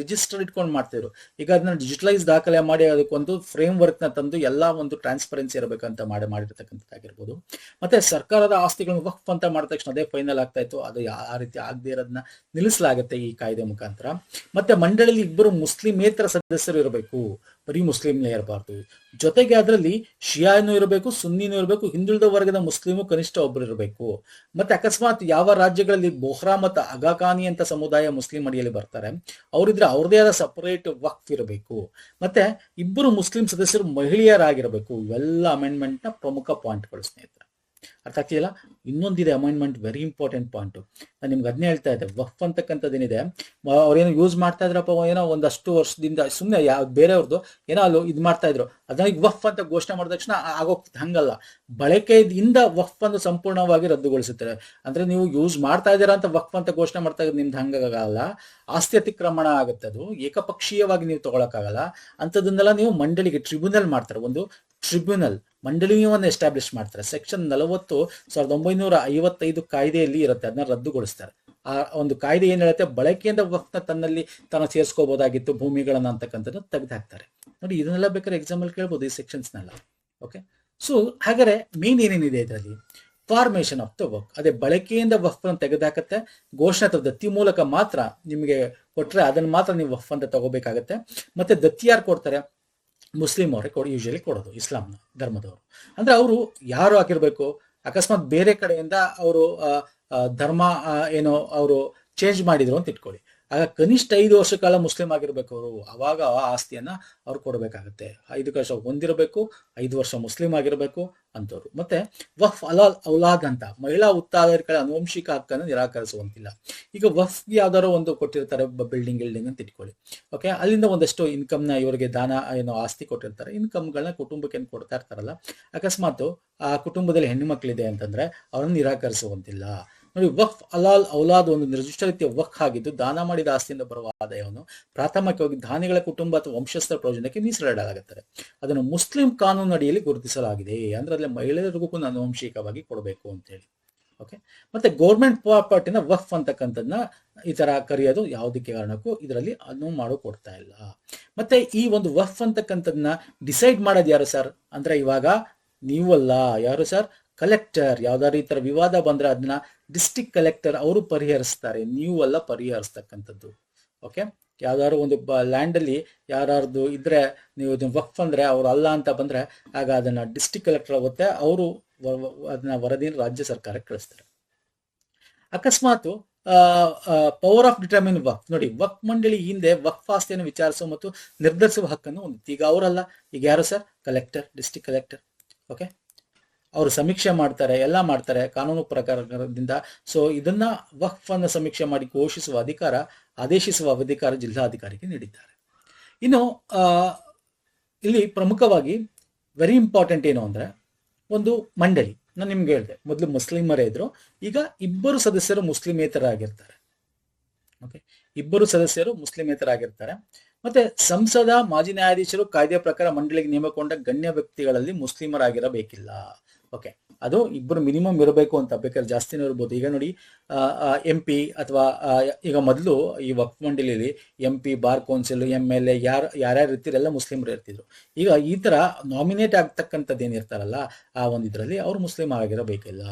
ರಿಜಿಸ್ಟರ್ ಇಟ್ಕೊಂಡು ಮಾಡ್ತಿದ್ರು. ಈಗ ಅದನ್ನ ಡಿಜಿಟಲೈಸ್ ದಾಖಲೆ ಮಾಡಿ ಅದಕ್ಕೊಂದು ಫ್ರೇಮ್ ವರ್ಕ್ ನ ತಂದು ಎಲ್ಲ ಒಂದು ಟ್ರಾನ್ಸ್ಪರೆನ್ಸಿ ಇರಬೇಕಂತ ಮಾಡಿರ್ತಕ್ಕಂಥದ್ದಾಗಿರ್ಬೋದು. ಮತ್ತೆ ಸರ್ಕಾರದ ಆಸ್ತಿಗಳನ್ನು ವಕ್ಫ್ ಅಂತ ಮಾಡಿದ ತಕ್ಷಣ ಅದೇ ಫೈನಲ್ ಆಗ್ತಾ ಇತ್ತು. ಅದು ಆ ರೀತಿ ಆಗದೆ ಇರೋದನ್ನ ನಿಲ್ಲಿಸಲಾಗುತ್ತೆ ಈ ಕಾಯ್ದೆ ಮುಖಾಂತರ. ಮತ್ತೆ ಮಂಡಳಿಯಲ್ಲಿ 2 ಮುಸ್ಲಿಮೇತರ ಸದಸ್ಯರು ಇರಬೇಕು, ಬರೀ ಮುಸ್ಲಿಂನೇ ಇರಬಾರ್ದು. ಜೊತೆಗೆ ಅದರಲ್ಲಿ ಶಿಯಾನು ಇರಬೇಕು, ಸುನ್ನಿನೂ ಇರಬೇಕು, ಹಿಂದುಳಿದ ವರ್ಗದ ಮುಸ್ಲಿಮು ಕನಿಷ್ಠ ಒಬ್ಬರು ಇರಬೇಕು. ಮತ್ತೆ ಅಕಸ್ಮಾತ್ ಯಾವ ರಾಜ್ಯಗಳಲ್ಲಿ ಬೋಹ್ರಾ ಮತ್ತು ಅಗಾಖಾನಿ ಅಂತ ಸಮುದಾಯ ಮುಸ್ಲಿಂ ಅಡಿಯಲ್ಲಿ ಬರ್ತಾರೆ, ಅವರಿದ್ರೆ ಅವ್ರದೇ ಆದ ಸಪರೇಟ್ ವಕ್ಫ್ ಇರಬೇಕು. ಮತ್ತೆ 2 ಮುಸ್ಲಿಂ ಸದಸ್ಯರು ಮಹಿಳೆಯರಾಗಿರಬೇಕು. ಇವೆಲ್ಲ ಅಮೆಂಡ್ಮೆಂಟ್ ನ ಪ್ರಮುಖ ಪಾಯಿಂಟ್ಗಳು ಸ್ನೇಹಿತರೆ. ಅರ್ಥ ಆಗ್ತಿಲ್ಲ? ಇನ್ನೊಂದಿದೆ ಅಮೆಂಡ್ಮೆಂಟ್, ವೆರಿ ಇಂಪಾರ್ಟೆಂಟ್ ಪಾಯಿಂಟ್. ನಾನು ನಿಮ್ಗೆ ಅದನ್ನೇ ಹೇಳ್ತಾ ಇದ್ದೆ. ವಕ್ಫ್ ಅಂತಕ್ಕಂಥದ್ದೇನಿದೆ, ಅವ್ರೇನೋ ಯೂಸ್ ಮಾಡ್ತಾ ಇದ್ರಪ್ಪ, ಏನೋ ಒಂದಷ್ಟು ವರ್ಷದಿಂದ ಸುಮ್ಮನೆ ಬೇರೆಯವ್ರದ್ದು ಏನೋ ಅಲ್ಲೂ ಇದು ಮಾಡ್ತಾ ಇದ್ರು, ಅದನ್ನ ಈಗ ವಕ್ಫ್ ಅಂತ ಘೋಷಣೆ ಮಾಡಿದ ತಕ್ಷಣ ಆಗೋಗ್ತದೆ. ಹಂಗಲ್ಲ, ಬಳಕೆಯಿಂದ ವಕ್ಫ್ ಅನ್ನು ಸಂಪೂರ್ಣವಾಗಿ ರದ್ದುಗೊಳಿಸುತ್ತಾರೆ. ಅಂದ್ರೆ ನೀವು ಯೂಸ್ ಮಾಡ್ತಾ ಇದ್ದೀರಾ ಅಂತ ವಕ್ಫ್ ಅಂತ ಘೋಷಣೆ ಮಾಡ್ತಾ ಇದ್ರೆ ನಿಮ್ದು ಹಂಗಾಗಲ್ಲ, ಆಸ್ತಿ ಅತಿಕ್ರಮಣ ಆಗುತ್ತೆ. ಅದು ಏಕಪಕ್ಷೀಯವಾಗಿ ನೀವು ತಗೊಳಕ್ಕಾಗಲ್ಲ. ಅಂಥದನ್ನೆಲ್ಲ ನೀವು ಮಂಡಳಿಗೆ ಟ್ರಿಬ್ಯುನಲ್ ಮಾಡ್ತಾರೆ. ಒಂದು ಟ್ರಿಬ್ಯುನಲ್ ಮಂಡಳಿಯನ್ನು ಎಸ್ಟಾಬ್ಲಿಷ್ ಮಾಡ್ತಾರೆ. ಸೆಕ್ಷನ್ 40 1955 ಕಾಯ್ದೆಯಲ್ಲಿ ಇರುತ್ತೆ, ಅದನ್ನ ರದ್ದುಗೊಳಿಸ್ತಾರೆ. ಆ ಒಂದು ಕಾಯ್ದೆ ಏನ್ ಹೇಳುತ್ತೆ, ಬಳಕೆಯಿಂದ ವಕ್ಫ್ನ ತನ್ನಲ್ಲಿ ತಾನು ಸೇರಿಸ್ಕೋಬಹುದಾಗಿತ್ತು ಭೂಮಿಗಳನ್ನ ಅಂತಕ್ಕಂಥದ್ದು ತೆಗೆದು ಹಾಕ್ತಾರೆ. ನೋಡಿ, ಇದನ್ನೆಲ್ಲ ಬೇಕಾದ್ರೆ ಎಕ್ಸಾಂಪಲ್ ಕೇಳ್ಬೋದು ಈ ಸೆಕ್ಷನ್ಸ್ನೆಲ್ಲ. ಓಕೆ, ಸೊ ಹಾಗಾದ್ರೆ ಮೇನ್ ಏನೇನಿದೆ ಇದರಲ್ಲಿ, ಫಾರ್ಮೇಶನ್ ಆಫ್ ದ ವಕ್ಫ್, ಅದೇ ಬಳಕೆಯಿಂದ ವಕ್ಫ್ ತೆಗೆದಾಕತ್ತೆ. ಘೋಷಣೆ ಅಥವಾ ದತ್ತಿ ಮೂಲಕ ಮಾತ್ರ ನಿಮಗೆ ಕೊಟ್ರೆ ಅದನ್ನ ಮಾತ್ರ ನೀವು ವಕ್ಫ್ ಅಂತ ತಗೋಬೇಕಾಗತ್ತೆ. ಮತ್ತೆ ದತ್ತಿ ಯಾರು ಕೊಡ್ತಾರೆ, ಮುಸ್ಲಿಂ ಅವರೇ ಯೂಶಲಿ ಕೊಡೋದು, ಇಸ್ಲಾಂ ಧರ್ಮದವರು. ಅಂದ್ರೆ ಅವರು ಯಾರು ಆಗಿರ್ಬೇಕು, ಅಕಸ್ಮಾತ್ ಬೇರೆ ಕಡೆಯಿಂದ ಅವರು ಧರ್ಮ ಏನೋ ಅವರು ಚೇಂಜ್ ಮಾಡಿದ್ರು ಅಂತ ಇಟ್ಕೊಳ್ಳಿ, ಆಗ ಕನಿಷ್ಠ 5 ವರ್ಷ ಕಾಲ ಮುಸ್ಲಿಂ ಆಗಿರ್ಬೇಕು ಅವರು. ಅವಾಗ ಆ ಆಸ್ತಿಯನ್ನ ಅವ್ರು ಕೊಡಬೇಕಾಗುತ್ತೆ. 5 ವರ್ಷ ಹೊಂದಿರಬೇಕು, 5 ವರ್ಷ ಮುಸ್ಲಿಂ ಆಗಿರ್ಬೇಕು ಅಂತವ್ರು. ಮತ್ತೆ ವಫ್ ಅಲಾಲ್ ಔಲಾದ್ ಅಂತ ಮಹಿಳಾ ಉತ್ತರಾಧಿಕಾರಿಗಳ ಆನುವಂಶಿಕ ಹಕ್ಕನ್ನು ನಿರಾಕರಿಸುವಂತಿಲ್ಲ. ಈಗ ವಫ್ ಯಾವ್ದಾರೋ ಒಂದು ಕೊಟ್ಟಿರ್ತಾರೆ, ಬಿಲ್ಡಿಂಗ್ ಅಂತ ಇಟ್ಕೊಳ್ಳಿ. ಓಕೆ, ಅಲ್ಲಿಂದ ಒಂದಷ್ಟು ಇನ್ಕಮ್ ನ ಇವರಿಗೆ ದಾನ ಏನೋ ಆಸ್ತಿ ಕೊಟ್ಟಿರ್ತಾರೆ. ಇನ್ಕಮ್ಗಳನ್ನ ಕುಟುಂಬಕ್ಕೆ ಕೊಡ್ತಾ ಇರ್ತಾರಲ್ಲ, ಅಕಸ್ಮಾತ್ ಆ ಕುಟುಂಬದಲ್ಲಿ ಹೆಣ್ಣು ಮಕ್ಕಳಿದೆ ಅಂತಂದ್ರೆ ಅವ್ರನ್ನ ನಿರಾಕರಿಸುವಂತಿಲ್ಲ. ನೋಡಿ, ವಕ್ಫ್ ಅಲಾಲ್ ಔಲಾದ್ ಒಂದು ನಿರ್ದಿಷ್ಟ ರೀತಿಯ ವಕ್ಫ್ ಆಗಿದ್ದು, ದಾನ ಮಾಡಿದ ಆಸ್ತಿಯಿಂದ ಬರುವ ಆದಾಯವನ್ನು ಪ್ರಾಥಮಿಕವಾಗಿ ದಾನಿಗಳ ಕುಟುಂಬ ಅಥವಾ ವಂಶಸ್ಥರ ಪ್ರಯೋಜನಕ್ಕೆ ಮೀಸಲಿಡಲಾಗುತ್ತದೆ. ಅದನ್ನು ಮುಸ್ಲಿಂ ಕಾನೂನು ಅಡಿಯಲ್ಲಿ ಗುರುತಿಸಲಾಗಿದೆ. ಅಂದ್ರೆ ಅಲ್ಲಿ ಮಹಿಳೆಯರಿಗೂ ಆನುವಂಶಿಕವಾಗಿ ಕೊಡಬೇಕು ಅಂತ ಹೇಳಿ. ಓಕೆ, ಮತ್ತೆ ಗೌರ್ಮೆಂಟ್ ಪ್ರಾಪರ್ಟಿನ ವಫ್ ಅಂತಕ್ಕಂಥದ್ದನ್ನ ಈ ತರ ಕರೆಯೋದು ಯಾವುದಕ್ಕೆ ಕಾರಣಕ್ಕೂ ಇದರಲ್ಲಿ ಅನುವು ಮಾಡೋ ಕೊಡ್ತಾ ಇಲ್ಲ. ಮತ್ತೆ ಈ ಒಂದು ವಫ್ ಅಂತಕ್ಕಂಥದ್ದನ್ನ ಡಿಸೈಡ್ ಮಾಡೋದು ಯಾರು ಸರ್ ಅಂದ್ರೆ ಇವಾಗ ನೀವಲ್ಲ, ಯಾರು ಸರ್? ಕಲೆಕ್ಟರ್. ಯಾವ್ದಾದ್ರು ಈ ತರ ವಿವಾದ ಬಂದ್ರೆ ಅದನ್ನ ಡಿಸ್ಟ್ರಿಕ್ಟ್ ಕಲೆಕ್ಟರ್ ಅವರು ಪರಿಹರಿಸ್ತಾರೆ, ನೀವು ಅಲ್ಲ ಪರಿಹರಿಸ್ತಕ್ಕಂಥದ್ದು. ಓಕೆ, ಯಾವ್ದಾದ್ರು ಒಂದು ಲ್ಯಾಂಡ್ ಅಲ್ಲಿ ಯಾರ್ದು ಇದ್ರೆ ನೀವು ವಕ್ಫ್ ಅಂದ್ರೆ ಅವ್ರು ಅಲ್ಲ ಅಂತ ಬಂದ್ರೆ ಆಗ ಅದನ್ನ ಡಿಸ್ಟ್ರಿಕ್ಟ್ ಕಲೆಕ್ಟರ್ ಆಗುತ್ತೆ, ಅವರು ಅದನ್ನ ವರದಿ ರಾಜ್ಯ ಸರ್ಕಾರಕ್ಕೆ ಕಳಿಸ್ತಾರೆ. ಅಕಸ್ಮಾತ್ ಪವರ್ ಆಫ್ ಡಿಟರ್ಮಿನ್ ವಕ್ಫ್ ನೋಡಿ, ವಕ್ಫ್ ಮಂಡಳಿ ಹಿಂದೆ ವಕ್ಫ್ ಆಸ್ತಿಯನ್ನು ವಿಚಾರಿಸುವ ಮತ್ತು ನಿರ್ಧರಿಸುವ ಹಕ್ಕನ್ನು ಹೊಂದಿತ್ತು. ಈಗ ಅವರಲ್ಲ, ಈಗ ಯಾರು sir? Collector, district collector. Okay, ಅವರು ಸಮೀಕ್ಷೆ ಮಾಡ್ತಾರೆ, ಎಲ್ಲ ಮಾಡ್ತಾರೆ ಕಾನೂನು ಪ್ರಕಾರದಿಂದ. ಸೊ ಇದನ್ನ ವಕ್ಫ್ ಅನ್ನು ಸಮೀಕ್ಷೆ ಮಾಡಿ ಘೋಷಿಸುವ ಅಧಿಕಾರ, ಆದೇಶಿಸುವ ಅಧಿಕಾರ ಜಿಲ್ಲಾಧಿಕಾರಿಗೆ ನೀಡಿದ್ದಾರೆ. ಇನ್ನು ಇಲ್ಲಿ ಪ್ರಮುಖವಾಗಿ ವೆರಿ ಇಂಪಾರ್ಟೆಂಟ್ ಏನು ಅಂದ್ರೆ, ಒಂದು ಮಂಡಳಿ, ನಾನು ನಿಮ್ಗೆ ಹೇಳಿದೆ ಮೊದಲು ಮುಸ್ಲಿಮರೇ ಇದ್ರು, ಈಗ ಇಬ್ಬರು ಸದಸ್ಯರು ಮುಸ್ಲಿಮೇತರಾಗಿರ್ತಾರೆ. ಓಕೆ, ಇಬ್ಬರು ಸದಸ್ಯರು ಮುಸ್ಲಿಮೇತರಾಗಿರ್ತಾರೆ. ಮತ್ತೆ ಸಂಸದ, ಮಾಜಿ ನ್ಯಾಯಾಧೀಶರು ಕಾಯ್ದೆ ಪ್ರಕಾರ ಮಂಡಳಿಗೆ ನೇಮಕೊಂಡ ಗಣ್ಯ ವ್ಯಕ್ತಿಗಳಲ್ಲಿ ಮುಸ್ಲಿಮರಾಗಿರಬೇಕಿಲ್ಲ. ಓಕೆ, ಅದು ಇಬ್ಬರು ಮಿನಿಮಮ್ ಇರಬೇಕು ಅಂತ, ಬೇಕಾದ್ರೆ ಜಾಸ್ತಿನೂ ಇರ್ಬೋದು. ಈಗ ನೋಡಿ MP ಅಥವಾ ಈಗ ಮೊದಲು ಈ ವಕ್ಫ್ ಮಂಡಳಿಯಲ್ಲಿ MP, ಬಾರ್ ಕೌನ್ಸಿಲ್, MLA ಯಾರ್ಯಾರು ಇರ್ತಿರಲ್ಲ ಮುಸ್ಲಿಮರು ಇರ್ತಿದ್ರು. ಈಗ ಈ ತರ ನಾಮಿನೇಟ್ ಆಗ್ತಕ್ಕಂಥದ್ದು ಏನಿರ್ತಾರಲ್ಲ ಆ ಒಂದು ಇದರಲ್ಲಿ ಅವರು ಮುಸ್ಲಿಂ ಆಗಿರಬೇಕಿಲ್ಲ.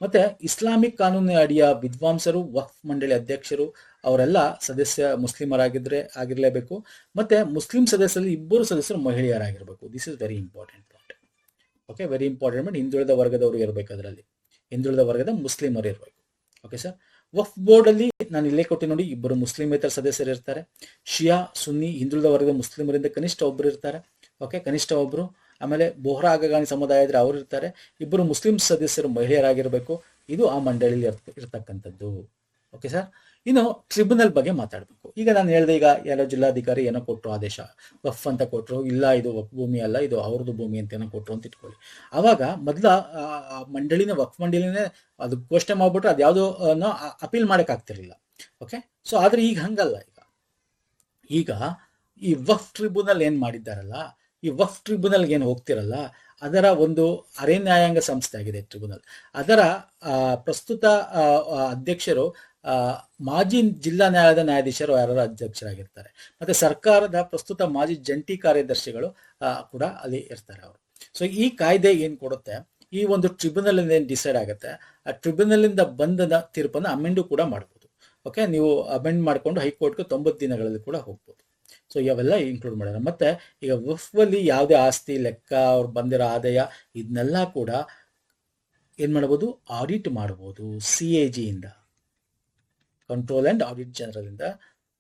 ಮತ್ತೆ ಇಸ್ಲಾಮಿಕ್ ಕಾನೂನಿನ ಅಡಿಯ ವಿದ್ವಾಂಸರು, ವಕ್ಫ್ ಮಂಡಳಿ ಅಧ್ಯಕ್ಷರು ಅವರೆಲ್ಲ ಸದಸ್ಯ ಆಗಿರ್ಲೇಬೇಕು. ಮತ್ತೆ ಮುಸ್ಲಿಂ ಸದಸ್ಯರಲ್ಲಿ ಇಬ್ಬರು ಸದಸ್ಯರು ಮಹಿಳೆಯರಾಗಿರ್ಬೇಕು. This is very important point. Okay, very important. ಹಿಂದುಳಿದ ವರ್ಗದವರು ಇರಬೇಕು, ಅದರಲ್ಲಿ ಹಿಂದುಳಿದ ವರ್ಗದ ಮುಸ್ಲಿಮರು ಇರಬೇಕು. ಓಕೆ ಸರ್, ವಕ್ಫ್ ಬೋರ್ಡ್ ಅಲ್ಲಿ ನಾನು ಇಲ್ಲೇ ಕೊಟ್ಟು ನೋಡಿ, ಇಬ್ಬರು ಮುಸ್ಲಿಮೇತರ ಸದಸ್ಯರು ಇರ್ತಾರೆ. ಶಿಯಾ, ಸುನ್ನಿ, ಹಿಂದುಳಿದ ವರ್ಗದ ಮುಸ್ಲಿಮರಿಂದ ಕನಿಷ್ಠ ಒಬ್ರು ಇರ್ತಾರೆ. ಓಕೆ, ಕನಿಷ್ಠ ಒಬ್ರು. ಆಮೇಲೆ ಬೋಹ್ರಾ ಅಗಗಾನಿ ಸಮುದಾಯ ಇದ್ರೆ ಅವರು ಇರ್ತಾರೆ. ಇಬ್ಬರು ಮುಸ್ಲಿಂ ಸದಸ್ಯರು ಮಹಿಳೆಯರಾಗಿರ್ಬೇಕು. ಇದು ಆ ಮಂಡಳಿಯಲ್ಲಿ ಇರ್ತಕ್ಕಂಥದ್ದು. ಓಕೆ ಸರ್, ಇನ್ನು ಟ್ರಿಬ್ಯುನಲ್ ಬಗ್ಗೆ ಮಾತಾಡಬೇಕು. ಈಗ ನಾನು ಹೇಳಿದೆ, ಈಗ ಯಾರೋ ಜಿಲ್ಲಾಧಿಕಾರಿ ಏನೋ ಕೊಟ್ಟರು ಆದೇಶ, ವಫ್ ಅಂತ ಕೊಟ್ಟರು, ಇಲ್ಲ ಇದು ವಫ್ ಭೂಮಿ ಅಲ್ಲ, ಇದು ಅವ್ರದ್ದು ಭೂಮಿ ಅಂತ ಏನೋ ಕೊಟ್ಟರು ಅಂತ ಇಟ್ಕೊಳ್ಳಿ. ಆವಾಗ ಮೊದಲ ಮಂಡಳಿನ ವಫ್ ಮಂಡಳಿನೇ ಅದು ಘೋಷಣೆ ಮಾಡ್ಬಿಟ್ರೆ ಅದು ಯಾವುದೋ ಅಪೀಲ್ ಮಾಡಕ್ ಆಗ್ತಿರ್ಲಿಲ್ಲ. ಓಕೆ, ಸೊ ಆದ್ರೆ ಈಗ ಹಂಗಲ್ಲ. ಈಗ ಈ ವಫ್ ಟ್ರಿಬ್ಯುನಲ್ ಏನ್ ಮಾಡಿದ್ದಾರಲ್ಲ, ಈ ವಫ್ ಟ್ರಿಬ್ಯುನಲ್ ಏನು ಹೋಗ್ತಿರಲ್ಲ, ಅದರ ಒಂದು ಅರೆ ನ್ಯಾಯಾಂಗ ಸಂಸ್ಥೆ ಆಗಿದೆ ಟ್ರಿಬ್ಯುನಲ್. ಅದರ ಪ್ರಸ್ತುತ ಅಧ್ಯಕ್ಷರು ಮಾಜಿ ಜಿಲ್ಲಾ ನ್ಯಾಯಾಲಯದ ನ್ಯಾಯಾಧೀಶರು ಯಾರು ಅಧ್ಯಕ್ಷರಾಗಿರ್ತಾರೆ. ಮತ್ತೆ ಸರ್ಕಾರದ ಪ್ರಸ್ತುತ ಮಾಜಿ ಜಂಟಿ ಕಾರ್ಯದರ್ಶಿಗಳು ಕೂಡ ಅಲ್ಲಿ ಇರ್ತಾರೆ ಅವರು. ಸೊ ಈ ಕಾಯ್ದೆ ಏನ್ ಕೊಡುತ್ತೆ, ಈ ಒಂದು ಟ್ರಿಬ್ಯುನಲ್ ಏನ್ ಡಿಸೈಡ್ ಆಗುತ್ತೆ, ಆ ಟ್ರಿಬ್ಯುನಲ್ ಇಂದ ಬಂದ ತೀರ್ಪನ್ನು ಅಮೆಂಡು ಕೂಡ ಮಾಡ್ಬೋದು. ಓಕೆ, ನೀವು ಅಮೆಂಡ್ ಮಾಡ್ಕೊಂಡು ಹೈಕೋರ್ಟ್ಗೆ 90 ದಿನಗಳಲ್ಲಿ ಕೂಡ ಹೋಗ್ಬೋದು. ಸೊ ಇವೆಲ್ಲ ಇನ್ಕ್ಲೂಡ್ ಮಾಡ್ಯಾರ. ಮತ್ತೆ ಈಗ ವಫ್ ಅಲ್ಲಿ ಯಾವುದೇ ಆಸ್ತಿ ಲೆಕ್ಕ, ಅವ್ರು ಬಂದಿರೋ ಆದಾಯ ಇದನ್ನೆಲ್ಲ ಕೂಡ ಏನ್ ಮಾಡಬಹುದು, ಆಡಿಟ್ ಮಾಡಬಹುದು. CAG ಇಂದ, ಕಂಟ್ರೋಲ್ ಅಂಡ್ ಆಡಿಟ್ ಜನರಲ್ ಇಂದ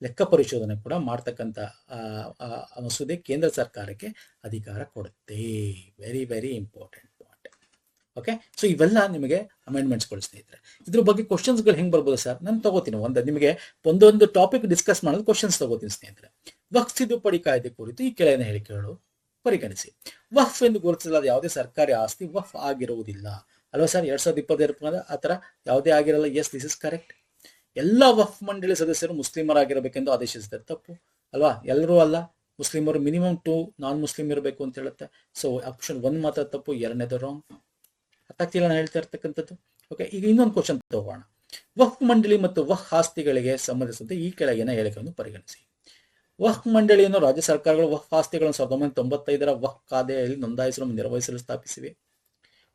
ಲೆಕ್ಕ ಪರಿಶೋಧನೆ ಕೂಡ ಮಾಡ್ತಕ್ಕಂಥ ಮಸೂದೆ ಕೇಂದ್ರ ಸರ್ಕಾರಕ್ಕೆ ಅಧಿಕಾರ ಕೊಡುತ್ತೆ. Very very important point. Okay, so ಇವೆಲ್ಲ ನಿಮಗೆ ಅಮೆಂಡ್ಮೆಂಟ್ಸ್ಗಳು ಸ್ನೇಹಿತರೆ. ಇದ್ರ ಬಗ್ಗೆ ಕ್ವಶನ್ಸ್ಗಳು ಹೆಂಗ್ ಬರ್ಬೋದು ಸರ್? ನಾನು ತಗೋತೀನಿ ನಿಮಗೆ ಒಂದೊಂದು ಟಾಪಿಕ್ ಡಿಸ್ಕಸ್ ಮಾಡೋದು ಕ್ವಶನ್ಸ್ ತಗೋತೀನಿ ಸ್ನೇಹಿತರೆ. ವಕ್ಫ್ ತಿದ್ದುಪಡಿ ಕಾಯ್ದೆ ಕುರಿತು ಈ ಕೆಳಗಿನ ಹೇಳಿಕೆಗಳು ಪರಿಗಣಿಸಿ. ವಕ್ಫ್ ಎಂದು ಗುರುತಿಸಲಾದ ಯಾವುದೇ ಸರ್ಕಾರಿ ಆಸ್ತಿ ವಕ್ಫ್ ಆಗಿರುವುದಿಲ್ಲ ಅಲ್ವಾ ಸರ್? 2022 ಆ ತರ ಯಾವುದೇ ಆಗಿರಲ್ಲ. Yes, this is correct. ಎಲ್ಲ ವಕ್ಫ್ ಮಂಡಳಿ ಸದಸ್ಯರು ಮುಸ್ಲಿಮರಾಗಿರಬೇಕೆಂದು ಆದೇಶಿಸಿದೆ. ತಪ್ಪು ಅಲ್ವಾ? ಎಲ್ಲರೂ ಅಲ್ಲ, ಮುಸ್ಲಿಮರು ಮಿನಿಮಮ್ 2 ನಾನ್ ಮುಸ್ಲಿಂ ಇರಬೇಕು ಅಂತ ಹೇಳುತ್ತೆ. ಸೊ ಆಪ್ಷನ್ 1 ಮಾತ್ರ ತಪ್ಪು, 2ನೇದು ರಾಂಗ್. ಅರ್ಥಾಗ್ತಿಲ್ಲ ನಾನು ಹೇಳ್ತಾ ಇರ್ತಕ್ಕಂಥದ್ದು. ಓಕೆ, ಈಗ ಇನ್ನೊಂದು ಕ್ವಶನ್ ತಗೋಣ. ವಕ್ಫ್ ಮಂಡಳಿ ಮತ್ತು ವಕ್ಫ್ ಆಸ್ತಿಗಳಿಗೆ ಸಂಬಂಧಿಸಿದಂತೆ ಈ ಕೆಳಗಿನ ಹೇಳಿಕೆಯನ್ನು ಪರಿಗಣಿಸಿ. ವಕ್ಫ್ ಮಂಡಳಿಯನ್ನು ರಾಜ್ಯ ಸರ್ಕಾರಗಳು ವಕ್ಫ್ ಆಸ್ತಿಗಳನ್ನು 1995ರ ವಕ್ಫ್ ಕಾಯ್ದೆಯಲ್ಲಿ ನೋಂದಾಯಿಸಲು ನಿರ್ವಹಿಸಲು ಸ್ಥಾಪಿಸಿವೆ.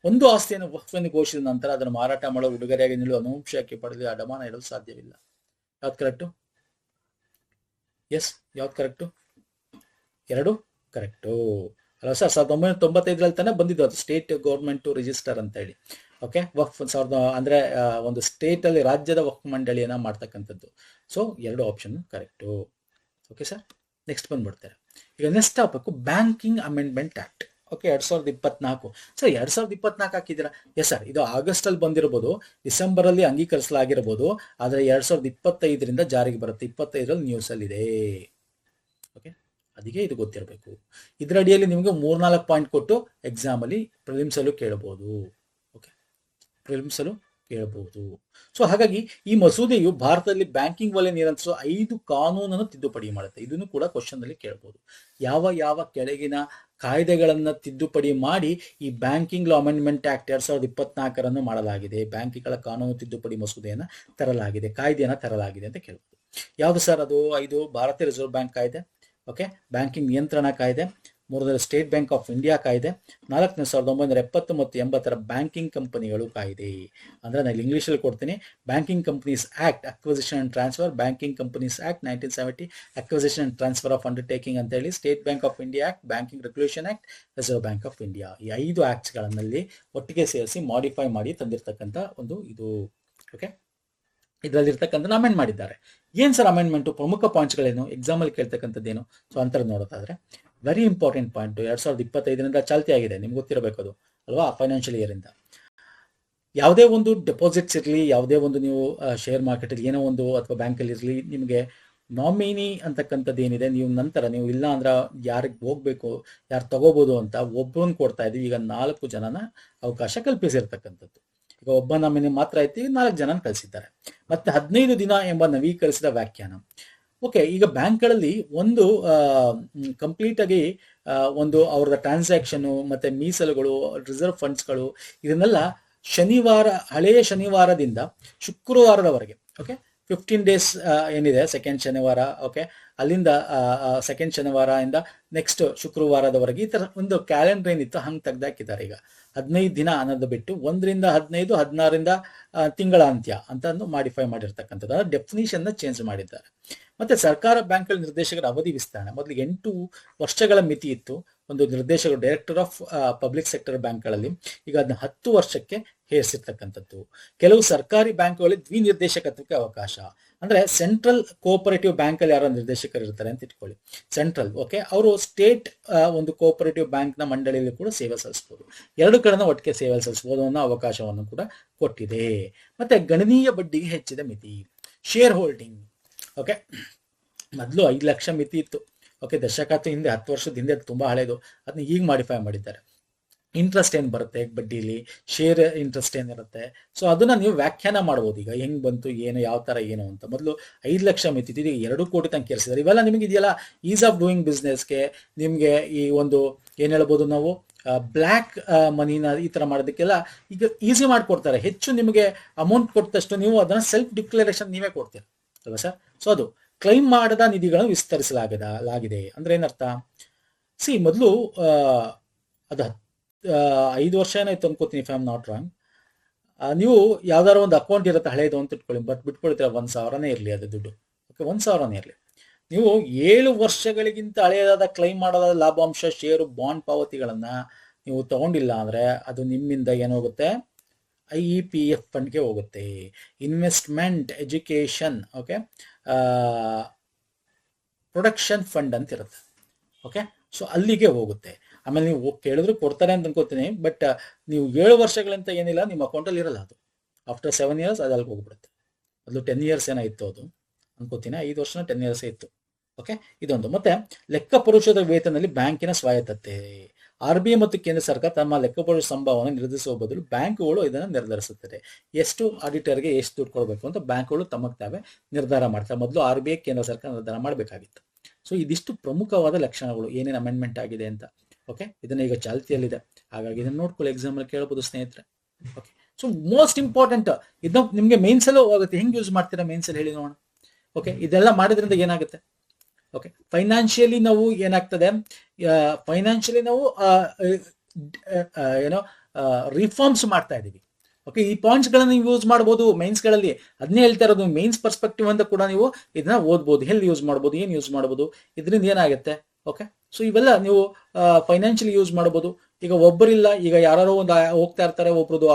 ಒಂದು ಆಸ್ತಿಯನ್ನು ವಕ್ಫ್ ಎಂದು ಘೋಷಿಸಿದ ನಂತರ ಅದನ್ನು ಮಾರಾಟ ಮಾಡಲು, ಉಡುಗೊರೆಯಾಗಿ ನೀಡಲು, ಅನುವಂಶಕ್ಕೆ ಪಡೆದು ಅಡಮಾನ ಇಡಲು ಸಾಧ್ಯವಿಲ್ಲ. ಯಾವ್ದು ಕರೆಕ್ಟು? ಎಸ್, ಯಾವ್ದು ಕರೆಕ್ಟು? 2 ಕರೆಕ್ಟು ಅಲ್ಲ ಸರ್? 1995ರಲ್ಲಿ ತಾನೇ ಬಂದಿದ್ದು ಅದು ಸ್ಟೇಟ್ ಗೌರ್ಮೆಂಟ್ ರಿಜಿಸ್ಟರ್ ಅಂತ ಹೇಳಿ. ಓಕೆ, ವಕ್ಫ್ ಅಂದ್ರೆ ಒಂದು ಸ್ಟೇಟ್ ಅಲ್ಲಿ ರಾಜ್ಯದ ವಕ್ಫ್ ಮಂಡಳಿಯನ್ನ ಮಾಡ್ತಕ್ಕಂಥದ್ದು. So 2 option correct. Okay sir, next ಬಂದ್ಬಿಡ್ತಾರೆ. ಈಗ next topic banking amendment act. Okay, 2024. Sir 2024 ಹಾಕಿದ್ದೀರಾ? ಎಸ್ ಸರ್, ಇದು ಆಗಸ್ಟ್ ಅಲ್ಲಿ ಬಂದಿರಬಹುದು, ಡಿಸೆಂಬರ್ ಅಲ್ಲಿ ಅಂಗೀಕರಿಸಲಾಗಿರಬಹುದು, ಆದ್ರೆ 2025ರಿಂದ ಜಾರಿಗೆ ಬರುತ್ತೆ. 25ರಲ್ಲಿ ನ್ಯೂಸ್ ಅಲ್ಲಿ ಇದೆ. ಓಕೆ, ಅದಕ್ಕೆ ಇದು ಗೊತ್ತಿರಬೇಕು. ಇದರ ಅಡಿಯಲ್ಲಿ ನಿಮಗೆ 3-4 ಪಾಯಿಂಟ್ ಕೊಟ್ಟು ಎಕ್ಸಾಮ್ ಅಲ್ಲಿ ಪ್ರಿಲಿಮ್ಸ್ ಅಲ್ಲೂ ಕೇಳಬಹುದು. ಓಕೆ, ಪ್ರಿಲಿಮ್ಸ್ ಅಲ್ಲೂ ಕೇಳಬಹುದು. ಸೊ ಹಾಗಾಗಿ ಈ ಮಸೂದೆಯು ಭಾರತದಲ್ಲಿ ಬ್ಯಾಂಕಿಂಗ್ ವಲಯ ನಿಯಂತ್ರಿಸುವ 5 ಕಾನೂನನ್ನು ತಿದ್ದುಪಡಿ ಮಾಡುತ್ತೆ. ಇದನ್ನು ಕೂಡ ಕ್ವಶನ್ ಅಲ್ಲಿ ಕೇಳಬಹುದು. ಯಾವ ಯಾವ ಕೆಳಗಿನ ಕಾಯ್ದೆಗಳನ್ನ ತಿದ್ದುಪಡಿ ಮಾಡಿ ಈ ಬ್ಯಾಂಕಿಂಗ್ ಲಾ ಅಮೆಂಡ್ಮೆಂಟ್ ಆಕ್ಟ್ 2024 ಮಾಡಲಾಗಿದೆ, ಬ್ಯಾಂಕಿಂಗ್ಗಳ ಕಾನೂನು ತಿದ್ದುಪಡಿ ಮಸೂದೆಯನ್ನ ತರಲಾಗಿದೆ, ಕಾಯ್ದೆಯನ್ನ ತರಲಾಗಿದೆ ಅಂತ ಕೇಳಬಹುದು. ಯಾವುದು ಸರ್ ಅದು? 5 ಭಾರತೀಯ ರಿಸರ್ವ್ ಬ್ಯಾಂಕ್ ಕಾಯ್ದೆ, ಓಕೆ, ಬ್ಯಾಂಕಿಂಗ್ ನಿಯಂತ್ರಣ ಕಾಯ್ದೆ, 3 ಸ್ಟೇಟ್ ಬ್ಯಾಂಕ್ ಆಫ್ ಇಂಡಿಯಾ ಕಾಯ್ದೆ, 4 1970 ಮತ್ತು 80 ಬ್ಯಾಂಕಿಂಗ್ ಕಂಪನಿಗಳು ಕಾಯ್ದೆ. ಅಂದ್ರೆ ನಾನು ಇಂಗ್ಲಿಷಲ್ಲಿ ಕೊಡ್ತೀನಿ. Banking companies act acquisition and transfer, banking companies act 1970 acquisition and transfer of undertaking ಅಂತ ಹೇಳಿ, state bank of India act, banking regulation act, reserve bank of India. ಈ 5 ಆಕ್ಟ್ಸ್ಗಳಲ್ಲಿ ಒಟ್ಟಿಗೆ ಸೇರಿಸಿ ಮಾಡಿಫೈ ಮಾಡಿ ತಂದಿರತಕ್ಕಂಥ ಒಂದು ಇದು. ಓಕೆ, ಇದರಲ್ಲಿರ್ತಕ್ಕಂಥ ಅಮೆಂಡ್ ಮಾಡಿದ್ದಾರೆ. ಏನ್ ಸರ್ ಅಮೆಂಡ್ಮೆಂಟು? ಪ್ರಮುಖ ಪಾಯಿಂಟ್ಸ್ಗಳೇನು? ಎಕ್ಸಾಮಲ್ಲಿ ಕೇಳ್ತಕ್ಕಂಥದ್ದೇನು? ಸೊ ಅಂತರ ನೋಡೋದಾದ್ರೆ ವೆರಿ ಇಂಪಾರ್ಟೆಂಟ್ ಪಾಯಿಂಟ್ 2025 ಚಾಲ್ತಿ ಆಗಿದೆ, ನಿಮ್ಗೆ ಗೊತ್ತಿರಬೇಕು ಅದು ಅಲ್ವಾ, ಫೈನಾನ್ಷಿಯಲ್ ಇಯರ್ ಇಂದ. ಯಾವುದೇ ಒಂದು ಡೆಪಾಸಿಟ್ಸ್ ಇರಲಿ, ಯಾವುದೇ ಒಂದು ನೀವು ಶೇರ್ ಮಾರ್ಕೆಟ್ ಏನೋ ಒಂದು ಅಥವಾ ಬ್ಯಾಂಕಲ್ಲಿ ಇರಲಿ, ನಿಮಗೆ ನಾಮಿನಿ ಅಂತಕ್ಕಂಥದ್ದು ಏನಿದೆ, ನೀವು ನಂತರ ನೀವು ಇಲ್ಲ ಅಂದ್ರೆ ಯಾರಿಗೆ ಹೋಗ್ಬೇಕು, ಯಾರು ತಗೋಬಹುದು ಅಂತ ಒಬ್ಬರನ್ನು ಕೊಡ್ತಾ ಇದ್ದೀವಿ. ಈಗ 4 ಜನನ ಅವಕಾಶ ಕಲ್ಪಿಸಿರ್ತಕ್ಕಂಥದ್ದು. ಈಗ ಒಬ್ಬ ನಾಮಿನಿ ಮಾತ್ರ ಐತಿ, 4 ಜನ ಕಳಿಸಿದ್ದಾರೆ. ಮತ್ತೆ 15 ದಿನ ಎಂಬ ನವೀಕರಿಸಿದ ವ್ಯಾಖ್ಯಾನ. ಓಕೆ, ಈಗ ಬ್ಯಾಂಕ್ಗಳಲ್ಲಿ ಒಂದು ಕಂಪ್ಲೀಟ್ ಆಗಿ ಒಂದು ಅವ್ರದ ಟ್ರಾನ್ಸಾಕ್ಷನ್ ಮತ್ತೆ ಮೀಸಲುಗಳು, ರಿಸರ್ವ್ ಫಂಡ್ಸ್ಗಳು, ಇದನ್ನೆಲ್ಲ ಶನಿವಾರ, ಹಳೆಯ ಶನಿವಾರದಿಂದ ಶುಕ್ರವಾರದವರೆಗೆ, ಓಕೆ, 15 ಡೇಸ್ ಏನಿದೆ ಸೆಕೆಂಡ್ ಶನಿವಾರ, ಓಕೆ, ಅಲ್ಲಿಂದ ಸೆಕೆಂಡ್ ಶನಿವಾರ ಇಂದ ನೆಕ್ಸ್ಟ್ ಶುಕ್ರವಾರದವರೆಗೆ, ಈ ತರ ಒಂದು ಕ್ಯಾಲೆಂಡರ್ ಏನಿತ್ತು ಹಂಗೆ ತೆಗ್ದಾಕಿದ್ದಾರೆ. ಈಗ 15 ದಿನ ಅನ್ನೋದು ಬಿಟ್ಟು 1ರಿಂದ 15, 16ರಿಂದ ತಿಂಗಳ ಅಂತ್ಯ ಅಂತ ಮಾಡಿಫೈ ಮಾಡಿರ್ತಕ್ಕಂಥದ್ದು. ಡೆಫಿನಿಷನ್ ಚೇಂಜ್ ಮಾಡಿದ್ದಾರೆ. ಮತ್ತೆ ಸರ್ಕಾರ ಬ್ಯಾಂಕ್ಗಳ ನಿರ್ದೇಶಕರ ಅವಧಿ ವಿಸ್ತರಣೆ. ಮೊದಲಿಗೆ 8 ವರ್ಷಗಳ ಮಿತಿ ಇತ್ತು ಒಂದು ನಿರ್ದೇಶಕರು, ಡೈರೆಕ್ಟರ್ ಆಫ್ ಪಬ್ಲಿಕ್ ಸೆಕ್ಟರ್ ಬ್ಯಾಂಕ್ಗಳಲ್ಲಿ. ಈಗ ಅದನ್ನ 10 ವರ್ಷಕ್ಕೆ ಹೇರಿಸಿರ್ತಕ್ಕಂಥದ್ದು. ಕೆಲವು ಸರ್ಕಾರಿ ಬ್ಯಾಂಕ್ಗಳಲ್ಲಿ ದ್ವಿನಿರ್ದೇಶಕತ್ವಕ್ಕೆ ಅವಕಾಶ. ಅಂದ್ರೆ ಸೆಂಟ್ರಲ್ ಕೋಆಪರೇಟಿವ್ ಬ್ಯಾಂಕ್ ಅಲ್ಲಿ ಯಾರೋ ನಿರ್ದೇಶಕರು ಇರ್ತಾರೆ ಅಂತ ಇಟ್ಕೊಳ್ಳಿ, ಸೆಂಟ್ರಲ್, ಓಕೆ, ಅವರು ಸ್ಟೇಟ್ ಒಂದು ಕೋಆಪರೇಟಿವ್ ಬ್ಯಾಂಕ್ ನ ಮಂಡಳಿಯಲ್ಲಿ ಕೂಡ ಸೇವೆ ಸಲ್ಲಿಸಬಹುದು. 2 ಕಡೆನ ಒಟ್ಟಿಗೆ ಸೇವೆ ಸಲ್ಲಿಸಬಹುದು ಅನ್ನೋ ಅವಕಾಶವನ್ನು ಕೂಡ ಕೊಟ್ಟಿದೆ. ಮತ್ತೆ ಗಣನೀಯ ಬಡ್ಡಿಗೆ ಹೆಚ್ಚಿದ ಮಿತಿ. ಶೇರ್ ಹೋಲ್ಡಿಂಗ್, ಓಕೆ, ಮೊದಲು 5 ಲಕ್ಷ ಮಿತಿ ಇತ್ತು, ಓಕೆ, ದಶಕದ ಹಿಂದೆ, 10 ವರ್ಷದ ಹಿಂದೆ, ತುಂಬಾ ಹಳೇದು. ಅದನ್ನ ಈಗ ಮಾಡಿಫೈ ಮಾಡಿದ್ದಾರೆ. ಇಂಟ್ರೆಸ್ಟ್ ಏನ್ ಬರುತ್ತೆ ಬಡ್ಡಿಲಿ, ಶೇರ್ ಇಂಟ್ರೆಸ್ಟ್ ಏನಿರುತ್ತೆ, ಸೊ ಅದನ್ನ ನೀವು ವ್ಯಾಖ್ಯಾನ ಮಾಡಬಹುದು. ಈಗ ಹೆಂಗ್ ಬಂತು, ಏನು, ಯಾವ ತರ ಏನು ಅಂತ. ಮೊದಲು 5 ಲಕ್ಷ ಮಿತಿ ಇತ್ತು, ಈಗ 2 ಕೋಟಿ ತನಕ ಕೇಳಿಸಿದ್ದಾರೆ. ಇವೆಲ್ಲ ನಿಮಗೆ ಇದೆಯಲ್ಲ, ಈಸ್ ಆಫ್ ಡೂಯಿಂಗ್ ಬಿಸ್ನೆಸ್ಗೆ, ನಿಮ್ಗೆ ಈ ಒಂದು ಏನ್ ಹೇಳ್ಬೋದು ನಾವು, ಬ್ಲ್ಯಾಕ್ ಮನಿನ ಈ ತರ ಮಾಡೋದಕ್ಕೆಲ್ಲ ಈಗ ಈಸಿ ಮಾಡ್ಕೊಡ್ತಾರೆ. ಹೆಚ್ಚು ನಿಮಗೆ ಅಮೌಂಟ್ ಕೊಟ್ಟಷ್ಟು ನೀವು ಅದನ್ನ ಸೆಲ್ಫ್ ಡಿಕ್ಲರೇಷನ್ ನೀವೇ ಕೊಡ್ತೀರ ಅಲ್ವಾ ಸರ್. ಸೊ ಅದು ಕ್ಲೈಮ್ ಮಾಡದ ನಿಧಿಗಳನ್ನು ವಿಸ್ತರಿಸಲಾಗಿದೆ ಅಂದ್ರೆ ಏನರ್ಥ? ಸಿ, ಮೊದಲು ಅದು 5 ವರ್ಷ ಏನಾಯ್ತು ಅನ್ಕೋತೀನಿ, if I am not wrong. ನೀವು ಯಾವ್ದಾರ ಒಂದು ಅಕೌಂಟ್ ಇರುತ್ತೆ ಹಳೇದು ಅಂತ ಇಟ್ಕೊಳ್ಳಿ, ಬಟ್ ಬಿಟ್ಕೊಳ್ತೀರ 1,000ನೇ ಇರಲಿ ಅದು ದುಡ್ಡು, ಓಕೆ, 1,000ನೇ ಇರಲಿ. ನೀವು 7 ವರ್ಷಗಳಿಗಿಂತ ಹಳೆಯದಾದ ಕ್ಲೈಮ್ ಮಾಡೋದಾದ ಲಾಭಾಂಶ, ಷೇರು, ಬಾಂಡ್ ಪಾವತಿಗಳನ್ನ ನೀವು ತಗೊಂಡಿಲ್ಲ ಅಂದ್ರೆ ಅದು ನಿಮ್ಮಿಂದ ಏನಾಗುತ್ತೆ, IEPF ಫಂಡ್ಗೆ ಹೋಗುತ್ತೆ. Investment education, okay, production fund ಅಂತ ಇರುತ್ತೆ, ಓಕೆ, ಸೊ ಅಲ್ಲಿಗೆ ಹೋಗುತ್ತೆ. ಆಮೇಲೆ ನೀವು ಕೇಳಿದ್ರು ಕೊಡ್ತಾರೆ ಅಂತ ಅನ್ಕೋತೀನಿ, ಬಟ್ ನೀವು 7 ವರ್ಷಗಳಂತ ಏನಿಲ್ಲ, ನಿಮ್ಮ ಅಕೌಂಟಲ್ಲಿ ಇರಲ್ಲ ಅದು. ಆಫ್ಟರ್ 7 ಇಯರ್ಸ್ ಅದು ಅಲ್ಲಿಗೆ ಹೋಗ್ಬಿಡುತ್ತೆ. ಅದು 10 ಇಯರ್ಸ್ ಏನಾಯಿತು ಅದು ಅನ್ಕೋತೀನಿ, 5 ವರ್ಷನ 10 ಇಯರ್ಸ್ ಇತ್ತು, ಓಕೆ, ಇದೊಂದು. ಮತ್ತೆ ಲೆಕ್ಕ ಪರುಷದ ವೇತನದಲ್ಲಿ ಬ್ಯಾಂಕಿನ ಸ್ವಾಯತ್ತತೆ. RBI ಮತ್ತು ಕೇಂದ್ರ ಸರ್ಕಾರ ತಮ್ಮ ಲೆಕ್ಕಪರುಷ ಸಂಭಾವನೆ ನಿರ್ಧರಿಸುವ ಬದಲು ಬ್ಯಾಂಕುಗಳು ಇದನ್ನು ನಿರ್ಧರಿಸುತ್ತದೆ. ಎಷ್ಟು ಆಡಿಟರ್ಗೆ ಎಷ್ಟು ದುಡ್ಡು ಕೊಡಬೇಕು ಅಂತ ಬ್ಯಾಂಕುಗಳು ತಮಗೆ ತಾವೇ ನಿರ್ಧಾರ ಮಾಡ್ತಾರೆ. ಮೊದಲು RBI, ಕೇಂದ್ರ ಸರ್ಕಾರ ನಿರ್ಧಾರ ಮಾಡಬೇಕಾಗಿತ್ತು. ಸೊ ಇದಿಷ್ಟು ಪ್ರಮುಖವಾದ ಲಕ್ಷಣಗಳು, ಏನೇನು ಅಮೆಂಡ್ಮೆಂಟ್ ಆಗಿದೆ ಅಂತ. ಓಕೆ, ಇದನ್ನ ಈಗ ಚಾಲ್ತಿಯಲ್ಲಿದೆ, ಹಾಗಾಗಿ ಇದನ್ನ ನೋಡ್ಕೊಳ್ಳಿ, ಎಕ್ಸಾಮ್ ಅಲ್ಲಿ ಕೇಳಬಹುದು ಸ್ನೇಹಿತರೆ. ಓಕೆ, ಸೊ ಮೋಸ್ಟ್ ಇಂಪಾರ್ಟೆಂಟ್, ಇದನ್ನ ನಿಮ್ಗೆ ಮೇನ್ಸ್ ಅಲ್ಲೂ ಆಗುತ್ತೆ. ಹೆಂಗ್ ಯೂಸ್ ಮಾಡ್ತೀರಾ ಮೇನ್ಸ್ ಅಲ್ಲಿ ಹೇಳಿ ನೋಡೋಣ. ಓಕೆ, ಇದೆಲ್ಲ ಮಾಡೋದ್ರಿಂದ ಏನಾಗುತ್ತೆ? ಓಕೆ, ಫೈನಾನ್ಷಿಯಲಿ ನಾವು ಏನಾಗ್ತದೆ, ಫೈನಾನ್ಷಿಯಲಿ ನಾವು ಏನೋ ರಿಫಾರ್ಮ್ಸ್ ಮಾಡ್ತಾ ಇದೀವಿ. ಓಕೆ, ಈ ಪಾಯಿಂಟ್ಸ್ ಗಳನ್ನ ನೀವು ಯೂಸ್ ಮಾಡಬಹುದು ಮೈನ್ಸ್ ಗಳಲ್ಲಿ. ಅದನ್ನೇ ಹೇಳ್ತಾ ಇರೋದು, ಮೈನ್ಸ್ ಪರ್ಸ್ಪೆಕ್ಟಿವ್ ಅಂತ ಕೂಡ ನೀವು ಇದನ್ನ ಓದ್ಬೋದು. ಎಲ್ಲಿ ಯೂಸ್ ಮಾಡಬಹುದು, ಏನ್ ಯೂಸ್ ಮಾಡಬಹುದು, ಇದರಿಂದ ಏನಾಗುತ್ತೆ. ಓಕೆ, ಸೊ ಇವೆಲ್ಲ ನೀವು ಫೈನಾನ್ಷಿಯಲಿ ಯೂಸ್ ಮಾಡಬಹುದು. ಈಗ ಒಬ್ಬರಿಲ್ಲ, ಈಗ ಯಾರು ಒಂದು ಹೋಗ್ತಾ ಇರ್ತಾರೆ, ಒಬ್ರದ್ದು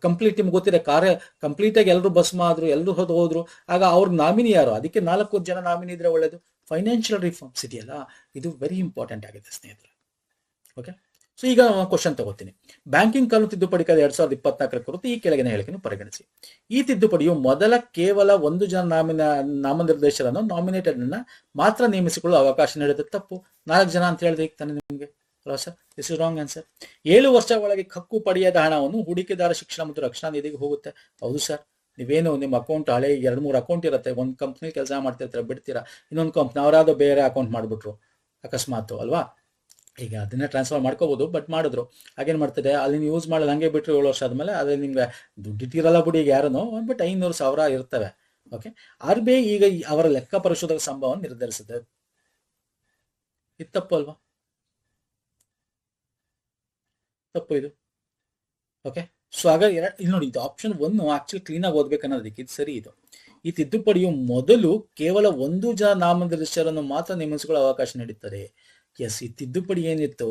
ಕಂಪ್ಲೀಟ್ ನಿಮ್ಗೆ ಗೊತ್ತಿದೆ, ಕಾರ್ಯ ಕಂಪ್ಲೀಟ್ ಆಗಿ ಎಲ್ಲರೂ ಭಸ್ಮ ಆದ್ರು, ಎಲ್ಲರೂ ಹೋದ್ರು, ಆಗ ಅವ್ರ ನಾಮಿನಿ ಯಾರು? ಅದಕ್ಕೆ 4 ಜನ ನಾಮಿನಿ ಇದ್ರೆ ಒಳ್ಳೇದು. ಫೈನಾನ್ಷಿಯಲ್ ರಿಫಾರ್ಮ್ಸ್ ಇದೆಯಲ್ಲ, ಇದು ವೆರಿ ಇಂಪಾರ್ಟೆಂಟ್ ಆಗಿದೆ ಸ್ನೇಹಿತರೆ. ಓಕೆ, ಸೊ ಈಗ ಕ್ವಶನ್ ತಗೋತೀನಿ. ಬ್ಯಾಂಕಿಂಗ್ ಕಾನೂನು ತಿದ್ದುಪಡಿ ಕಾಯ್ದೆ 2024 ಕುರಿತು ಈ ಕೆಳಗಿನ ಹೇಳಿಕೆಯನ್ನು ಪರಿಗಣಿಸಿ. ಈ ತಿದ್ದುಪಡಿಯು ಮೊದಲ ಕೇವಲ 1 ಜನ ನಾಮನಿರ್ದೇಶಕರನ್ನು ನಾಮಿನೇಟೆಡ್ ಅನ್ನ ಮಾತ್ರ ನೇಮಿಸಿಕೊಳ್ಳಲು ಅವಕಾಶ ನೀಡಿದ. ತಪ್ಪು. 4 ಜನ ಅಂತ ಹೇಳಿದ್ರೆ ಈಗ ತಾನೆ ನಿಮಗೆ ಅಲ್ವಾ sir? This is wrong answer. 7 ವರ್ಷ ಒಳಗೆ ಕಕ್ಕು ಪಡೆಯದ ಹಣವನ್ನು ಹೂಡಿಕೆದಾರ ಶಿಕ್ಷಣ ಮತ್ತು ರಕ್ಷಣಾ ನಿಧಿಗೆ ಹೋಗುತ್ತೆ. ಹೌದು ಸರ್. ನೀವೇನು ನಿಮ್ಮ ಅಕೌಂಟ್ ಹಳೆ 2-3 ಅಕೌಂಟ್ ಇರುತ್ತೆ, ಒಂದು ಕಂಪ್ನಿ ಕೆಲಸ ಮಾಡ್ತಿರ್ತೀರ, ಬಿಡ್ತೀರಾ, ಇನ್ನೊಂದು ಕಂಪ್ನಿ ಅವರಾದ ಬೇರೆ ಅಕೌಂಟ್ ಮಾಡಿಬಿಟ್ರು ಅಕಸ್ಮಾತ್ ಅಲ್ವಾ, ಈಗ ಅದನ್ನ ಟ್ರಾನ್ಸ್ಫರ್ ಮಾಡ್ಕೋಬಹುದು, ಬಟ್ ಮಾಡಿದ್ರು ಹಾಗೇನ್ ಮಾಡ್ತದೆ, ಅಲ್ಲಿ ನೀವು ಯೂಸ್ ಮಾಡಲ್ಲ ಹಂಗೆ ಬಿಟ್ಟರು 7 ವರ್ಷ ಆದ್ಮೇಲೆ ಅದ್ರಲ್ಲಿ ನಿಮ್ಗೆ ದುಡ್ಡಿಟ್ಟಿರಲ್ಲ ಬಿಡಿ, ಈಗ ಯಾರನ್ನು ಬಟ್ 500,000 ಇರ್ತವೆ. ಓಕೆ, RBI ಈಗ ಅವರ ಲೆಕ್ಕ ಪರಿಶೋಧಕ ಸಂಭವವನ್ನು ನಿರ್ಧರಿಸಿದೆ. ಇದು ತಪ್ಪು ಅಲ್ವಾ? ತಪ್ಪು ಇದು. ಓಕೆ, ಸೊ ಆಗ ಇಲ್ಲಿ ನೋಡಿ, ಇದು ಆಪ್ಷನ್ 1 ಆಕ್ಚುಲಿ ಕ್ಲೀನ್ ಆಗಿ ಓದ್ಬೇಕು ಅನ್ನೋದಕ್ಕೆ ಇದು ಸರಿ. ಇದು ಈ ತಿದ್ದುಪಡಿಯು ಮೊದಲು ಕೇವಲ 1 ಜನ ನಾಮನಿರ್ದೇಶಕರನ್ನು ಮಾತ್ರ ನೇಮಿಸಿಕೊಳ್ಳುವ ಅವಕಾಶ ನೀಡುತ್ತದೆ. ಎಸ್, ಈ ತಿದ್ದುಪಡಿ ಏನಿತ್ತು,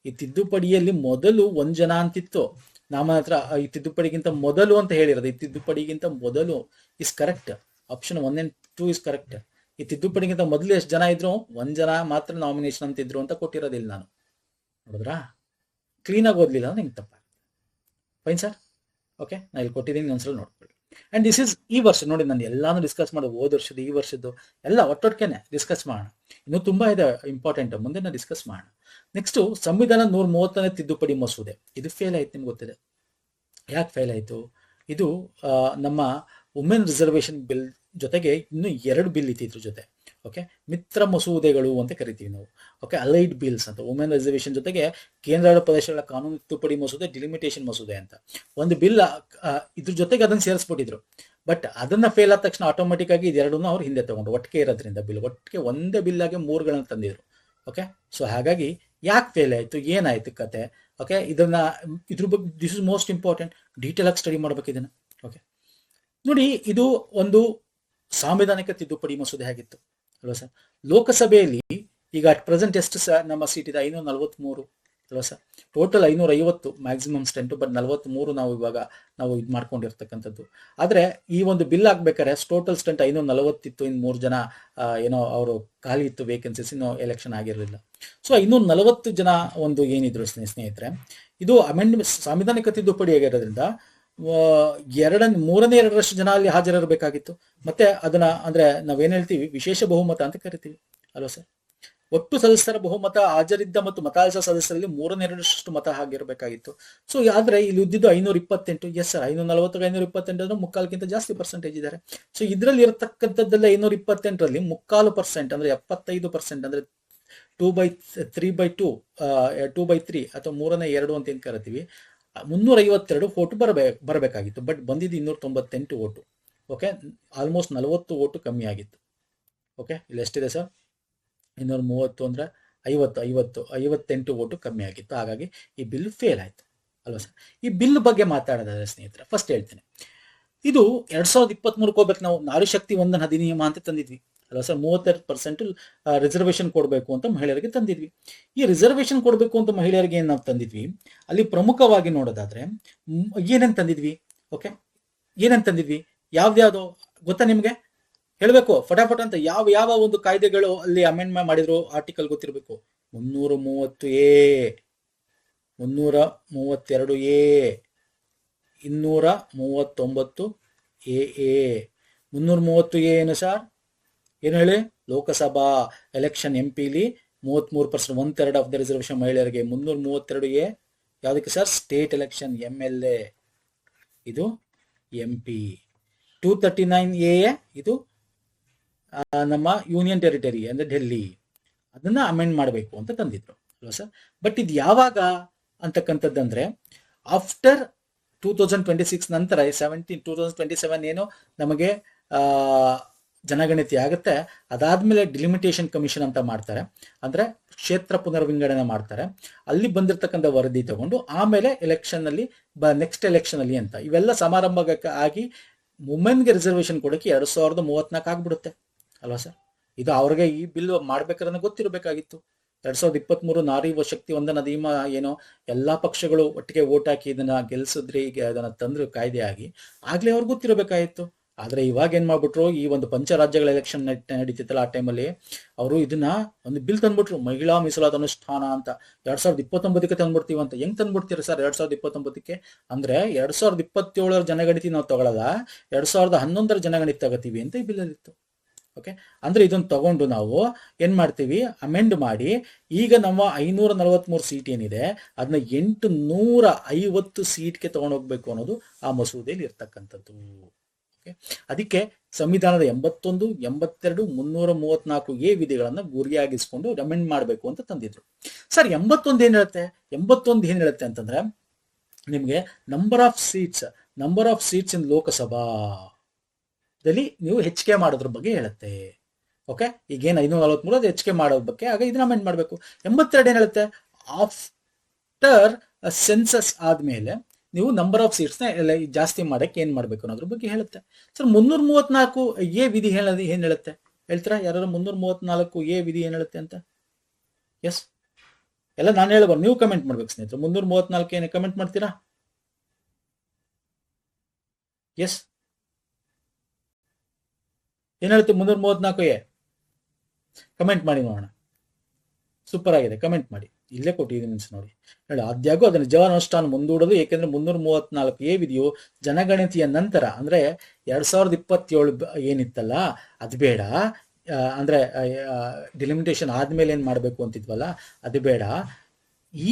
ಈ ತಿದ್ದುಪಡಿಯಲ್ಲಿ ಮೊದಲು 1 ಜನ ಅಂತಿತ್ತು ನಾಮ ಹತ್ರ, ಈ ತಿದ್ದುಪಡಿಗಿಂತ ಮೊದಲು ಅಂತ ಹೇಳಿರೋದು. ಈ ತಿದ್ದುಪಡಿಗಿಂತ ಮೊದಲು is correct. Option 1 and 2 is correct. ಈ ತಿದ್ದುಪಡಿಗಿಂತ ಮೊದಲು ಎಷ್ಟು ಜನ ಇದ್ರು? 1 ಜನ ಮಾತ್ರ ನಾಮಿನೇಷನ್ ಅಂತ ಇದ್ರು ಅಂತ ಕೊಟ್ಟಿರೋದಿಲ್ಲ ನಾನು. ನೋಡಿದ್ರಾ? ಕ್ಲೀನ್ ಆಗಿ ಓದ್ಲಿಲ್ಲ ಅಂದ್ರೆ ನಿಮ್ಗೆ ತಪ್ಪ. Fine sir. ಓಕೆ, ನಾ ಇಲ್ಲಿ ಕೊಟ್ಟಿದ್ದೀನಿ, ಒಂದ್ಸಲ ನೋಡ್ಕೊಳ್ಳಿ. ಅಂಡ್ ದಿಸ್ ಇಸ್ ಈ ವರ್ಷ ನೋಡಿ, ನಾನು ಎಲ್ಲಾನು ಡಿಸ್ಕಸ್ ಮಾಡೋದು, ಹೋದ ವರ್ಷದ್ದು ಈ ವರ್ಷದ್ದು ಎಲ್ಲ ಒಟ್ಟೊಟ್ಟಿಗೆನೆ ಡಿಸ್ಕಸ್ ಮಾಡೋಣ. ಇನ್ನು ತುಂಬಾ ಇದೆ ಇಂಪಾರ್ಟೆಂಟ್, ಮುಂದೆ ನಾವು ಡಿಸ್ಕಸ್ ಮಾಡೋಣ. ನೆಕ್ಸ್ಟ್, ಸಂವಿಧಾನ 130ನೇ ತಿದ್ದುಪಡಿ ಮಸೂದೆ. ಇದು ಫೇಲ್ ಆಯ್ತು, ನಿಮ್ಗೆ ಗೊತ್ತಿದೆ. ಯಾಕೆ ಫೇಲ್ ಆಯ್ತು? ಇದು ನಮ್ಮ ವುಮೆನ್ ರಿಸರ್ವೇಶನ್ ಬಿಲ್ ಜೊತೆಗೆ ಇನ್ನು 2 ಬಿಲ್ ಇತ್ತು ಇದ್ರ ಜೊತೆ. ಓಕೆ, ಮಿತ್ರ ಮಸೂದೆಗಳು ಅಂತ ಕರಿತೀವಿ ನಾವು. ಓಕೆ, ಅಲೈಡ್ ಬಿಲ್ಸ್ ಅಂತ. ವುಮೆನ್ ರಿಸರ್ವೇಶನ್ ಜೊತೆಗೆ ಕೇಂದ್ರಾಡಳಿತ ಪ್ರದೇಶಗಳ ಕಾನೂನು ತಿದ್ದುಪಡಿ ಮಸೂದೆ, ಡಿಲಿಮಿಟೇಷನ್ ಮಸೂದೆ ಅಂತ ಒಂದು ಬಿಲ್, ಇದ್ರ ಜೊತೆಗೆ ಅದನ್ನ ಸೇರಿಸ್ಬಿಟ್ಟಿದ್ರು. ಬಟ್ ಅದನ್ನ ಫೇಲ್ ಆದ ತಕ್ಷಣ ಆಟೋಮೆಟಿಕ್ ಆಗಿ ಇದೆರಡನ್ನು ಅವ್ರು ಹಿಂದೆ ತಗೊಂಡು, ಒಟ್ಟಿಗೆ ಇರೋದ್ರಿಂದ ಬಿಲ್ ಒಟ್ಟಿಗೆ ಒಂದೇ ಬಿಲ್ ಆಗಿ 3ಗಳನ್ನ ತಂದಿದ್ರು. ಓಕೆ, ಸೊ ಹಾಗಾಗಿ ಯಾಕೆ ಫೇಲ್ ಆಯ್ತು, ಏನಾಯ್ತು ಕತೆ? ಓಕೆ, ಇದನ್ನ ಇದ್ರ ಬಗ್ಗೆ this is most important, detail ಆಗಿ ಸ್ಟಡಿ ಮಾಡ್ಬೇಕು ಇದನ್ನ. ಓಕೆ, ನೋಡಿ, ಇದು ಒಂದು ಸಾಂವಿಧಾನಿಕ ತಿದ್ದುಪಡಿ ಮಸೂದೆ ಆಗಿತ್ತು ಅಲ್ವಾ ಸರ್? ಲೋಕಸಭೆಯಲ್ಲಿ ಈಗ ಅಟ್ ಪ್ರೆಸೆಂಟ್ ಎಷ್ಟು ಸರ್ ನಮ್ಮ ಸೀಟ್ ಇದೆ? 543 ಅಲ್ವಾ sir? Total 550 maximum strength, but 43 ನಾವು ಇವಾಗ ಇದು ಮಾಡ್ಕೊಂಡಿರ್ತಕ್ಕಂಥದ್ದು. ಆದ್ರೆ ಈ ಒಂದು ಬಿಲ್ ಆಗ್ಬೇಕಾದ್ರೆ ಟೋಟಲ್ ಸ್ಟ್ರೆಂತ್ 540 ಇತ್ತು. ಇನ್ನು 3 ಜನ ಏನೋ ಅವರು ಖಾಲಿ ಇತ್ತು, ವೇಕೆನ್ಸೀಸ್, ಇನ್ನೂ ಎಲೆಕ್ಷನ್ ಆಗಿರಲಿಲ್ಲ. ಸೊ 540 ಜನ ಒಂದು ಏನಿದ್ರು ಸ್ನೇಹಿತರೆ, ಇದು ಅಮೆಂಡ್ಮೆಂಟ್ ಸಾಂವಿಧಾನಿಕ ತಿದ್ದುಪಡಿ ಆಗಿರೋದ್ರಿಂದ 3/2 ಜನ ಅಲ್ಲಿ ಹಾಜರಿರಬೇಕಾಗಿತ್ತು. ಮತ್ತೆ ಅದನ್ನ ಅಂದ್ರೆ ನಾವೇನ್ ಹೇಳ್ತೀವಿ, ವಿಶೇಷ ಬಹುಮತ ಅಂತ ಕರಿತೀವಿ ಅಲ್ವಾ ಸರ್? ಒಟ್ಟು ಸದಸ್ಯರ ಬಹುಮತ ಹಾಜರಿದ್ದ ಮತ್ತು ಮತಾಯಸ ಸದಸ್ಯರಲ್ಲಿ 3/2 ಮತ ಆಗಿರಬೇಕಾಗಿತ್ತು. ಸೊ ಆದ್ರೆ ಇಲ್ಲಿ ಉದ್ದಿದ್ದು 528. ಎಸ್ ಸರ್, 540 528 ಅಂದ್ರೆ ಮುಕ್ಕಾಲ್ಗಿಂತ ಜಾಸ್ತಿ ಪರ್ಸೆಂಟೇಜ್ ಇದ್ದಾರೆ. ಸೊ ಇದ್ರಲ್ಲಿ ಇರತಕ್ಕಂಥದ್ದೆಲ್ಲ 528ರಲ್ಲಿ 3/4% ಅಂದ್ರೆ 75%, ಅಂದ್ರೆ 2/3 2/3 ಅಥವಾ 3/2 ಅಂತ ಏನ್ ಕರಿತೀವಿ, 352 ವೋಟು ಬರಬೇಕಾಗಿತ್ತು. ಬಟ್ ಬಂದಿದ್ದು 298 ವೋಟು. ಓಕೆ, ಆಲ್ಮೋಸ್ಟ್ 40 ವೋಟು ಕಮ್ಮಿ ಆಗಿತ್ತು. ಓಕೆ, ಇಲ್ಲಿ ಎಷ್ಟಿದೆ ಸರ್? 230 ಅಂದ್ರೆ 58 ವೋಟು ಕಮ್ಮಿ ಆಗಿತ್ತು. ಹಾಗಾಗಿ ಈ ಬಿಲ್ ಫೇಲ್ ಆಯ್ತು ಅಲ್ವಾ ಸರ್? ಈ ಬಿಲ್ ಬಗ್ಗೆ ಮಾತಾಡೋದಾದ್ರೆ ಸ್ನೇಹಿತರೆ, ಫಸ್ಟ್ ಹೇಳ್ತೇನೆ, ಇದು 2023 ಹೋಗ್ಬೇಕು. ನಾವು ನಾರಿ ಶಕ್ತಿ ವಂದನ ಅಧಿನಿಯಮ ಅಂತ ತಂದಿದ್ವಿ ಅಲ್ವಾ ಸರ್? 32% ರಿಸರ್ವೇಶನ್ ಕೊಡಬೇಕು ಅಂತ ಮಹಿಳೆಯರಿಗೆ ತಂದಿದ್ವಿ. ಈ ರಿಸರ್ವೇಶನ್ ಕೊಡಬೇಕು ಅಂತ ಮಹಿಳೆಯರಿಗೆ ಏನ್ ನಾವು ತಂದಿದ್ವಿ, ಅಲ್ಲಿ ಪ್ರಮುಖವಾಗಿ ನೋಡೋದಾದ್ರೆ ಏನೇನ್ ತಂದಿದ್ವಿ? ಓಕೆ, ಏನೇನ್ ತಂದಿದ್ವಿ? ಯಾವ್ದ್ಯಾವ್ದು ಗೊತ್ತಾ ನಿಮ್ಗೆ? ಹೇಳ್ಬೇಕು ಫಟಾಫಟ್ ಅಂತ. ಯಾವ ಒಂದು ಕಾಯ್ದೆಗಳು ಅಲ್ಲಿ ಅಮೆಂಡ್ಮೆಂಟ್ ಮಾಡಿದ್ರು ಆರ್ಟಿಕಲ್ ಗೊತ್ತಿರಬೇಕು. 330A, 332A, 239AA. 330A ಏನು ಸರ್? ಏನು ಹೇಳಿ? ಲೋಕಸಭಾ ಎಲೆಕ್ಷನ್ MP-ಲಿ 33%, 1/3 ಆಫ್ ದ ರಿಸರ್ವೇಶನ್ ಮಹಿಳೆಯರಿಗೆ. 332A ಯಾವ್ದಕ್ಕೆ ಸರ್? ಸ್ಟೇಟ್ ಎಲೆಕ್ಷನ್, MLA, ಇದು MP. 239A ಇದು ನಮ್ಮ ಯೂನಿಯನ್ ಟೆರಿಟರಿ ಅಂದ್ರೆ ಡೆಲ್ಲಿ, ಅದನ್ನ ಅಮೆಂಡ್ ಮಾಡಬೇಕು ಅಂತ ತಂದಿದ್ರು ಅಲ್ವಾ ಸರ್? ಬಟ್ ಇದು ಯಾವಾಗ ಅಂತಕ್ಕಂಥದ್ದಂದ್ರೆ ಆಫ್ಟರ್ 2026 ನಂತರ 2027 ಏನು ನಮಗೆ ಜನಗಣತಿ ಆಗುತ್ತೆ, ಅದಾದ್ಮೇಲೆ ಡಿಲಿಮಿಟೇಷನ್ ಕಮಿಷನ್ ಅಂತ ಮಾಡ್ತಾರೆ, ಅಂದ್ರೆ ಕ್ಷೇತ್ರ ಪುನರ್ವಿಂಗಡಣೆ ಮಾಡ್ತಾರೆ. ಅಲ್ಲಿ ಬಂದಿರತಕ್ಕಂಥ ವರದಿ ತಗೊಂಡು ಆಮೇಲೆ ಎಲೆಕ್ಷನ್ ಅಲ್ಲಿ ನೆಕ್ಸ್ಟ್ ಎಲೆಕ್ಷನ್ ಅಲ್ಲಿ ಅಂತ ಇವೆಲ್ಲ ಸಮಾರಂಭ ಆಗಿ ವುಮೆನ್ಗೆ ರಿಸರ್ವೇಶನ್ ಕೊಡಕ್ಕೆ 2034 ಆಗ್ಬಿಡುತ್ತೆ ಅಲ್ವಾ ಸರ್? ಇದು ಅವ್ರಿಗೆ ಈ ಬಿಲ್ ಮಾಡ್ಬೇಕಾದ್ರೆ ಗೊತ್ತಿರಬೇಕಾಗಿತ್ತು. 2023 ನಾರಿ ಶಕ್ತಿ ವಂದನ ಅಧಿನಿಯಮ ಏನೋ ಎಲ್ಲಾ ಪಕ್ಷಗಳು ಒಟ್ಟಿಗೆ ವೋಟ್ ಹಾಕಿ ಇದನ್ನ ಗೆಲ್ಸಿದ್ರಿ, ಅದನ್ನ ತಂದ್ರು ಕಾಯ್ದೆ ಆಗಿ, ಆಗ್ಲೇ ಅವ್ರಿಗೆ ಗೊತ್ತಿರಬೇಕಾಗಿತ್ತು. ಆದ್ರೆ ಇವಾಗ ಏನ್ ಮಾಡ್ಬಿಟ್ರು, ಈ ಒಂದು ಪಂಚರಾಜ್ಯಗಳ ಎಲೆಕ್ಷನ್ ನಡೀತಿತ್ತಲ್ಲ ಆ ಟೈಮಲ್ಲಿ ಅವರು ಇದನ್ನ ಒಂದು ಬಿಲ್ ತಂದ್ಬಿಟ್ರು, ಮಹಿಳಾ ಮೀಸಲಾದ ಅನುಷ್ಠಾನ ಅಂತ. 2029ಕ್ಕೆ ತಂದ್ಬಿಡ್ತೀವಿ ಅಂತ. ಹೆಂಗ್ ತಂದ್ಬಿಡ್ತೀರಿ ಸರ್ 2029ಕ್ಕೆ? ಅಂದ್ರೆ 2027 ಜನಗಣತಿ ನಾವು ತಗೊಳಲ್ಲ, 2011 ಜನಗಣತಿ ತಗೋತೀವಿ ಅಂತ ಈ ಬಿಲ್ ಇತ್ತು ಓಕೆ, ಅಂದ್ರೆ ಇದನ್ನ ತಗೊಂಡು ನಾವು ಏನ್ ಮಾಡ್ತೀವಿ, ಅಮೆಂಡ್ ಮಾಡಿ ಈಗ ನಮ್ಮ 543 ಸೀಟ್ ಏನಿದೆ ಅದನ್ನ 850 ಸೀಟ್ಗೆ ತಗೊಂಡೋಗ್ಬೇಕು ಅನ್ನೋದು ಆ ಮಸೂದೆಯಲ್ಲಿ ಇರ್ತಕ್ಕಂಥದ್ದು. ಓಕೆ, ಅದಕ್ಕೆ ಸಂವಿಧಾನದ 81, 82, 334 ವಿಧಿಗಳನ್ನ ಗುರಿಯಾಗಿಸ್ಕೊಂಡು ಅಮೆಂಡ್ ಮಾಡಬೇಕು ಅಂತ ತಂದಿದ್ರು. ಸರ್ 81 ಏನ್ ಹೇಳುತ್ತೆ? 81 ಏನ್ ಹೇಳುತ್ತೆ ಅಂತಂದ್ರೆ ನಿಮ್ಗೆ ನಂಬರ್ ಆಫ್ ಸೀಟ್ಸ್ ಇನ್ ಲೋಕಸಭಾ ನೀವು ಹೆಚ್ಚಿಗೆ ಮಾಡೋದ್ರ ಬಗ್ಗೆ ಹೇಳುತ್ತೆ. ಓಕೆ, ಈಗೇನು 543 ಅದು ಹೆಚ್ಚಿಗೆ ಮಾಡೋದ್ರ ಬಗ್ಗೆ, ಆಗ ಇದನ್ನ ಅಮೆಂಡ್ ಮಾಡಬೇಕು. 82 ಏನ್ ಹೇಳುತ್ತೆ? ಆಫ್ಟರ್ ಸೆನ್ಸಸ್ ಆದ್ಮೇಲೆ ನೀವು ನಂಬರ್ ಆಫ್ ಸೀಟ್ಸ್ನ ಎಲ್ಲ ಜಾಸ್ತಿ ಮಾಡಕ್ಕೆ ಏನ್ ಮಾಡ್ಬೇಕು ಅನ್ನೋದ್ರ ಬಗ್ಗೆ ಹೇಳುತ್ತೆ. ಸರ್ 334 ವಿಧಿ ಏನ್ ಹೇಳುತ್ತೆ ಹೇಳ್ತೀರಾ? ಯಾರು 334 ವಿಧಿ ಏನ್ ಹೇಳುತ್ತೆ ಅಂತ? ಎಸ್, ಎಲ್ಲ ನಾನು ಹೇಳ್ಬಾರ್ದು, ನೀವು ಕಮೆಂಟ್ ಮಾಡ್ಬೇಕು ಸ್ನೇಹಿತರೆ. 334 ಏನು ಕಮೆಂಟ್ ಮಾಡ್ತೀರಾ? ಎಸ್, ಏನ್ ಹೇಳುತ್ತೆ 334 ಕಮೆಂಟ್ ಮಾಡಿ ನೋಡೋಣ. ಸೂಪರ್ ಆಗಿದೆ, ಕಮೆಂಟ್ ಮಾಡಿ. ಇಲ್ಲೇ ಕೊಟ್ಟಿದ್ದೀನಿ ನೋಡಿ. ಹೇಳಿ, ಆದ್ಯಾಗೂ ಅದನ್ನು ನಿಜವಾನುಷ್ಠಾನ ಮುಂದೂಡಲು, ಏಕೆಂದ್ರೆ 334 ವಿಧಿಯು ಜನಗಣತಿಯ ನಂತರ ಅಂದ್ರೆ 2027 ಏನಿತ್ತಲ್ಲ ಅದು ಬೇಡ, ಅಂದ್ರೆ ಡಿಲಿಮಿಟೇಷನ್ ಆದ್ಮೇಲೆ ಏನ್ ಮಾಡ್ಬೇಕು ಅಂತಿದ್ವಲ್ಲ ಅದು ಬೇಡ.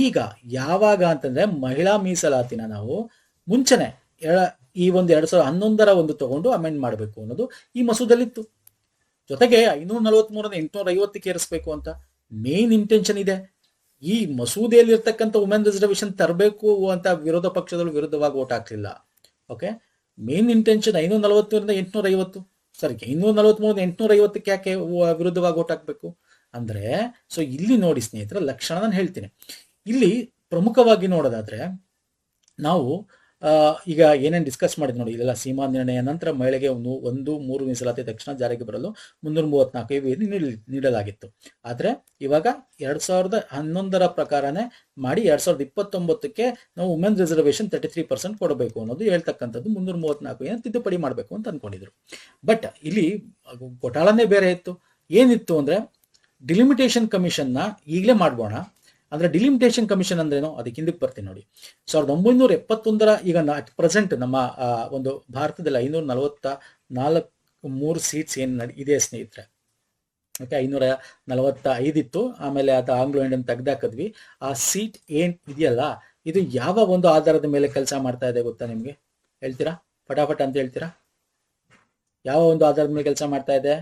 ಈಗ ಯಾವಾಗ ಅಂತಂದ್ರೆ ಮಹಿಳಾ ಮೀಸಲಾತಿನ ನಾವು ಮುಂಚೆನೆ ಈ ಒಂದು 2011 ತಗೊಂಡು ಅಮೆಂಡ್ ಮಾಡಬೇಕು ಅನ್ನೋದು ಈ ಮಸೂದಲ್ಲಿತ್ತು. ಜೊತೆಗೆ 543 850 ಏರಿಸಬೇಕು ಅಂತ ಮೇನ್ ಇಂಟೆನ್ಷನ್ ಇದೆ. ಈ ಮಸೂದೆಯಲ್ಲಿ ಇರ್ತಕ್ಕಂಥ ವುಮೆನ್ ರಿಸರ್ವೇಶನ್ ತರಬೇಕು ಅಂತ ವಿರೋಧ ಪಕ್ಷದವರು ವಿರುದ್ಧವಾಗಿ ಓಟ್ ಹಾಕ್ಲಿಲ್ಲ. Okay, main intention 540 850. ಸರಿ, 543 850 ಯಾಕೆ ವಿರುದ್ಧವಾಗಿ ಓಟ್ ಹಾಕ್ಬೇಕು ಅಂದ್ರೆ, ಸೊ ಇಲ್ಲಿ ನೋಡಿ ಸ್ನೇಹಿತರ ಲಕ್ಷಣ ನಾನು ಹೇಳ್ತೀನಿ. ಇಲ್ಲಿ ಪ್ರಮುಖವಾಗಿ ನೋಡೋದಾದ್ರೆ ನಾವು ಈಗ ಏನೇನು ಡಿಸ್ಕಸ್ ಮಾಡಿದ್ ನೋಡಿ, ಇದೆಲ್ಲ ಸೀಮಾ ನಿರ್ಣಯ ನಂತರ ಮಹಿಳೆಗೆ 1-3 ಮೀಸಲಾತಿ ತಕ್ಷಣ ಜಾರಿಗೆ ಬರಲು 334 ನೀಡಲಾಗಿತ್ತು. ಆದ್ರೆ ಇವಾಗ 2011 ಪ್ರಕಾರನೇ ಮಾಡಿ 2029ಕ್ಕೆ ನಾವು ವುಮೆನ್ ರಿಸರ್ವೇಶನ್ 33% ಕೊಡಬೇಕು ಅನ್ನೋದು ಹೇಳ್ತಕ್ಕಂಥದ್ದು 334 ತಿದ್ದುಪಡಿ ಮಾಡಬೇಕು ಅಂತ ಅನ್ಕೊಂಡಿದ್ರು. ಬಟ್ ಇಲ್ಲಿ ಘೋಟಾಳನೇ ಬೇರೆ ಇತ್ತು. ಏನಿತ್ತು ಅಂದ್ರೆ ಡಿಲಿಮಿಟೇಷನ್ ಕಮಿಷನ್ ನ ಈಗಲೇ ಮಾಡ್ಬೋಣ ಅಂದ್ರೆ ಡಿಲಿಮಿಟೇಷನ್ ಕಮಿಷನ್ ಅಂದ್ರೇನು ಅದಕ್ಕೆ ಹಿಂದಕ್ಕೆ ಬರ್ತೀನಿ ನೋಡಿ. 1971 ಈಗ ಪ್ರೆಸೆಂಟ್ ನಮ್ಮ ಒಂದು ಭಾರತದಲ್ಲಿ 543 ಸೀಟ್ಸ್ ಏನ್ ಇದೆ ಸ್ನೇಹಿತರೆ. ಓಕೆ, 545 ಇತ್ತು, ಆಮೇಲೆ ಅದು ಆಂಗ್ಲೋ ಇಂಡಿಯನ್ ತೆಗ್ದಾಕದ್ವಿ. ಆ ಸೀಟ್ ಏನ್ ಇದೆಯಲ್ಲ ಇದು ಯಾವ ಒಂದು ಆಧಾರದ ಮೇಲೆ ಕೆಲಸ ಮಾಡ್ತಾ ಇದೆ ಗೊತ್ತಾ ನಿಮ್ಗೆ? ಹೇಳ್ತೀರಾ ಫಟಾಫಟ್ ಅಂತ ಹೇಳ್ತೀರಾ? ಯಾವ ಒಂದು ಆಧಾರದ ಮೇಲೆ ಕೆಲಸ ಮಾಡ್ತಾ ಇದೆ?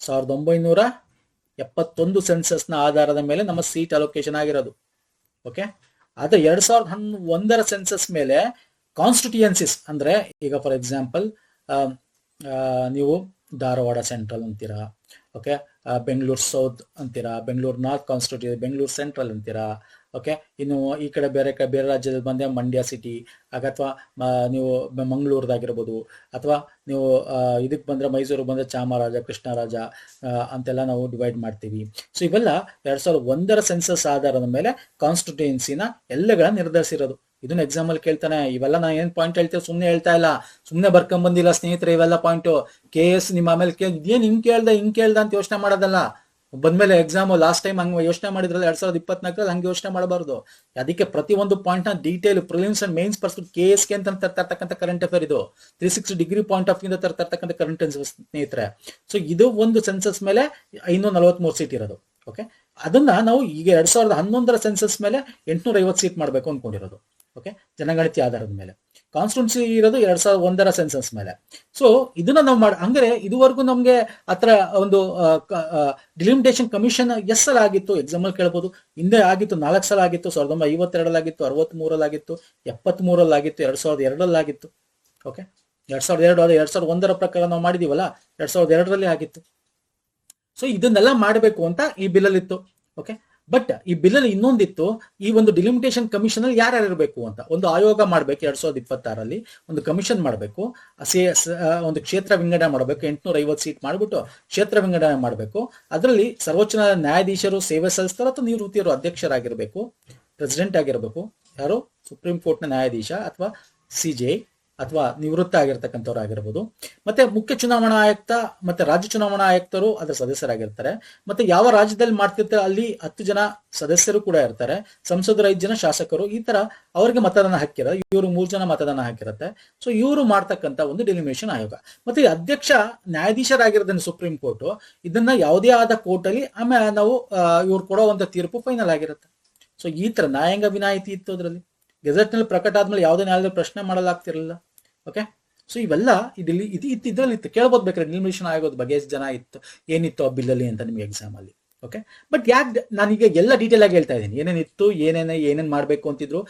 1971 ಸೆನ್ಸಸ್ ನ ಆಧಾರದ ಮೇಲೆ ನಮ್ಮ ಸೀಟ್ ಅಲೋಕೇಶನ್ ಆಗಿರೋದು. ಓಕೆ, ಆದ್ರೆ 2001 ಸೆನ್ಸಸ್ ಮೇಲೆ ಕಾನ್ಸ್ಟಿಟ್ಯೂಯನ್ಸಿಸ್ ಅಂದ್ರೆ ಈಗ ಫಾರ್ ಎಕ್ಸಾಂಪಲ್ ನೀವು ಧಾರವಾಡ ಸೆಂಟ್ರಲ್ ಅಂತೀರಾ, ಓಕೆ, ಬೆಂಗಳೂರು ಸೌತ್ ಅಂತೀರಾ, Bengaluru north constitution, Bengaluru central ಅಂತೀರಾ. ಓಕೆ, ಇನ್ನು ಈ ಕಡೆ ಬೇರೆ ರಾಜ್ಯದಲ್ಲಿ ಬಂದೆ ಮಂಡ್ಯ ಸಿಟಿ ಅಥವಾ ನೀವು ಮಂಗಳೂರದಾಗಿರ್ಬೋದು, ಅಥವಾ ನೀವು ಇದಕ್ಕೆ ಬಂದ್ರೆ ಮೈಸೂರಿಗೆ ಬಂದ್ರೆ ಚಾಮರಾಜ, ಕೃಷ್ಣರಾಜ ಅಂತೆಲ್ಲ ನಾವು ಡಿವೈಡ್ ಮಾಡ್ತೀವಿ. ಸೊ ಇವೆಲ್ಲ 2001 ಸೆನ್ಸಸ್ ಆಧಾರದ ಮೇಲೆ ಕಾನ್ಸ್ಟಿಟ್ಯೂಯನ್ಸಿನ ಎಲ್ಲಗಳನ್ನ ನಿರ್ಧರಿಸಿರೋದು. ಇದನ್ನ ಎಕ್ಸಾಂಪಲ್ ಕೇಳ್ತಾನೆ. ಇವೆಲ್ಲ ನಾ ಏನ್ ಪಾಯಿಂಟ್ ಹೇಳ್ತೇವೆ ಸುಮ್ನೆ ಹೇಳ್ತಾ ಇಲ್ಲ, ಸುಮ್ನೆ ಬರ್ಕೊಂಡ್ ಬಂದಿಲ್ಲ ಸ್ನೇಹಿತರೆ. ಇವೆಲ್ಲ ಪಾಯಿಂಟ್ KS ನಿಮ್ಮ ಆಮೇಲೆ ಇದೇನ್ ಹಿಂಗ್ ಕೇಳ್ದ ಅಂತ ಯೋಚನೆ ಮಾಡೋದಲ್ಲ. ಬಂದ್ಮೇಲೆ ಎಕ್ಸಾಮ್ ಲಾಸ್ಟ್ ಟೈಮ್ ಹಂಗೆ ಯೋಚನೆ ಮಾಡಿದ್ರಲ್ಲ 2024 ಹಂಗೆ ಯೋಚನೆ ಮಾಡಬಾರ್ದು. ಅದಕ್ಕೆ ಪ್ರತಿ ಒಂದು ಪಾಯಿಂಟ್ ನ detail prelims and mains perspective KSಗೆ ಅಂತ ತರ್ತಕ್ಕಂಥ ಕರೆಂಟ್ ಅಫೇರ್ ಇದು 360 ಡಿಗ್ರಿ ಪಾಯಿಂಟ್ ಆಫ್ ವ್ಯೂ ತರ್ತಕ್ಕಂಥ ಕರೆಂಟ್ ಸ್ನೇಹಿತರೆ. ಸೊ ಇದು ಒಂದು ಸೆನ್ಸಸ್ ಮೇಲೆ 543 ಸೀಟ್ ಇರೋದು. ಓಕೆ, ಅದನ್ನ ನಾವು ಈಗ 2011 ಸೆನ್ಸಸ್ ಮೇಲೆ 850 ಸೀಟ್ ಮಾಡಬೇಕು ಅನ್ಕೊಂಡಿರೋದು. ಓಕೆ, ಜನಗಣತಿ ಆಧಾರದ ಮೇಲೆ. ಕಾನ್ಸ್ಟಿಟ್ಯೂನ್ಸಿ ಇರೋದು 2001 ಸೆನ್ಸಸ್ ಮೇಲೆ. ಸೊ ಇದನ್ನ ನಾವು ಹಂಗಾರೆ ಇದುವರೆಗೂ ನಮ್ಗೆ ಹತ್ರ ಒಂದು ಡಿಲಿಮಿಟೇಷನ್ ಕಮಿಷನ್ ಎಷ್ಟು ಸಲ ಆಗಿತ್ತು ಎಕ್ಸಾಂಪಲ್ ಕೇಳ್ಬೋದು. ಹಿಂದೆ ಆಗಿತ್ತು 4 ಸಲ ಆಗಿತ್ತು. 1952 ಆಗಿತ್ತು, 63 ಆಗಿತ್ತು, 73 ಆಗಿತ್ತು, 2002 ಆಗಿತ್ತು. ಓಕೆ, 2002 2001 ಪ್ರಕಾರ ನಾವು ಮಾಡಿದೀವಲ್ಲ 2002 ಆಗಿತ್ತು. ಸೊ ಇದನ್ನೆಲ್ಲ ಮಾಡಬೇಕು ಅಂತ ಈ ಬಿಲ್ಲಲ್ಲಿ ಇತ್ತು. ಓಕೆ, ಬಟ್ ಈ ಬಿಲ್ಲಲ್ಲಿ ಇನ್ನೊಂದಿತ್ತು, ಈ ಒಂದು ಡಿಲಿಮಿಟೇಷನ್ ಕಮಿಷನ್ ಅಲ್ಲಿ ಯಾರ್ಯಾರು ಇರಬೇಕು ಅಂತ ಒಂದು ಆಯೋಗ ಮಾಡ್ಬೇಕು. 2026 ಒಂದು ಕಮಿಷನ್ ಮಾಡಬೇಕು, ಒಂದು ಕ್ಷೇತ್ರ ವಿಂಗಡಣೆ ಮಾಡಬೇಕು. 850 ಸೀಟ್ ಮಾಡಿಬಿಟ್ಟು ಕ್ಷೇತ್ರ ವಿಂಗಡಣೆ ಮಾಡಬೇಕು. ಅದರಲ್ಲಿ ಸರ್ವೋಚ್ಚ ನ್ಯಾಯಾಧೀಶರು ಸೇವೆ ಸಲ್ಲಿಸ್ತಾರೋ ಅಥವಾ ನಿವೃತ್ತಿಯರು ಅಧ್ಯಕ್ಷರಾಗಿರ್ಬೇಕು, ಪ್ರೆಸಿಡೆಂಟ್ ಆಗಿರ್ಬೇಕು, ಯಾರು ಸುಪ್ರೀಂ ಕೋರ್ಟ್ ನ ನ್ಯಾಯಾಧೀಶ ಅಥವಾ CJI, ಅಥವಾ ನಿವೃತ್ತ ಆಗಿರ್ತಕ್ಕಂಥವ್ರು ಆಗಿರ್ಬೋದು, ಮತ್ತೆ ಮುಖ್ಯ ಚುನಾವಣಾ ಆಯುಕ್ತ ಮತ್ತೆ ರಾಜ್ಯ ಚುನಾವಣಾ ಆಯುಕ್ತರು ಅದರ ಸದಸ್ಯರಾಗಿರ್ತಾರೆ. ಮತ್ತೆ ಯಾವ ರಾಜ್ಯದಲ್ಲಿ ಮಾಡ್ತಿರ್ತಾರೆ ಅಲ್ಲಿ 10 ಜನ ಸದಸ್ಯರು ಕೂಡ ಇರ್ತಾರೆ, ಸಂಸದರು 5 ಜನ, ಶಾಸಕರು, ಈ ತರ ಅವ್ರಿಗೆ ಮತದಾನ ಹಾಕಿರ, ಇವರು 3 ಜನ ಮತದಾನ ಹಾಕಿರುತ್ತೆ. ಸೊ ಇವರು ಮಾಡ್ತಕ್ಕಂಥ ಒಂದು ಡೆಲಿಮಿನೇಷನ್ ಆಯೋಗ. ಮತ್ತೆ ಈ ಅಧ್ಯಕ್ಷ ನ್ಯಾಯಾಧೀಶರಾಗಿರೋದನ್ನ ಸುಪ್ರೀಂ ಕೋರ್ಟ್ ಇದನ್ನ ಯಾವುದೇ ಆದ ಕೋರ್ಟ್ ಅಲ್ಲಿ ಆಮೇಲೆ ನಾವು ಇವ್ರು ಕೊಡುವಂತ ತೀರ್ಪು ಫೈನಲ್ ಆಗಿರುತ್ತೆ. ಸೊ ಈ ತರ ನ್ಯಾಯಾಂಗ ವಿನಾಯಿತಿ ಇತ್ತು ಅದರಲ್ಲಿ. ಗೆಜೆಟ್ ನಲ್ಲಿ ಪ್ರಕಟ ಆದ್ಮೇಲೆ ಯಾವುದೇ ನ್ಯಾಯಾಲಯದಲ್ಲಿ ಪ್ರಶ್ನೆ ಮಾಡಲಾಗ್ತಿರಲಿಲ್ಲ. ಓಕೆ, ಸೊ ಇವೆಲ್ಲ ಇದ್ರಲ್ಲಿ ಇತ್ತು. ಕೇಳ್ಬೋದು ಬೇಕಾದ್ರೆ ಡೆಲಿಮಿನೇಷನ್ ಆಗೋದ್ ಬಗ್ಗೆ ಎಷ್ಟು ಜನ ಇತ್ತು, ಏನಿತ್ತು ಆ ಬಿಲ್ಲಲ್ಲಿ ಅಂತ ನಿಮ್ಗೆ ಎಕ್ಸಾಮ್ ಅಲ್ಲಿ. ಓಕೆ, ಬಟ್ ಯಾಕೆ ನಾನೀಗ ಎಲ್ಲ ಡೀಟೇಲ್ ಆಗಿ ಹೇಳ್ತಾ ಇದ್ದೀನಿ, ಏನೇನಿತ್ತು, ಏನೇನ್ ಮಾಡ್ಬೇಕು ಅಂತಿದ್ರು,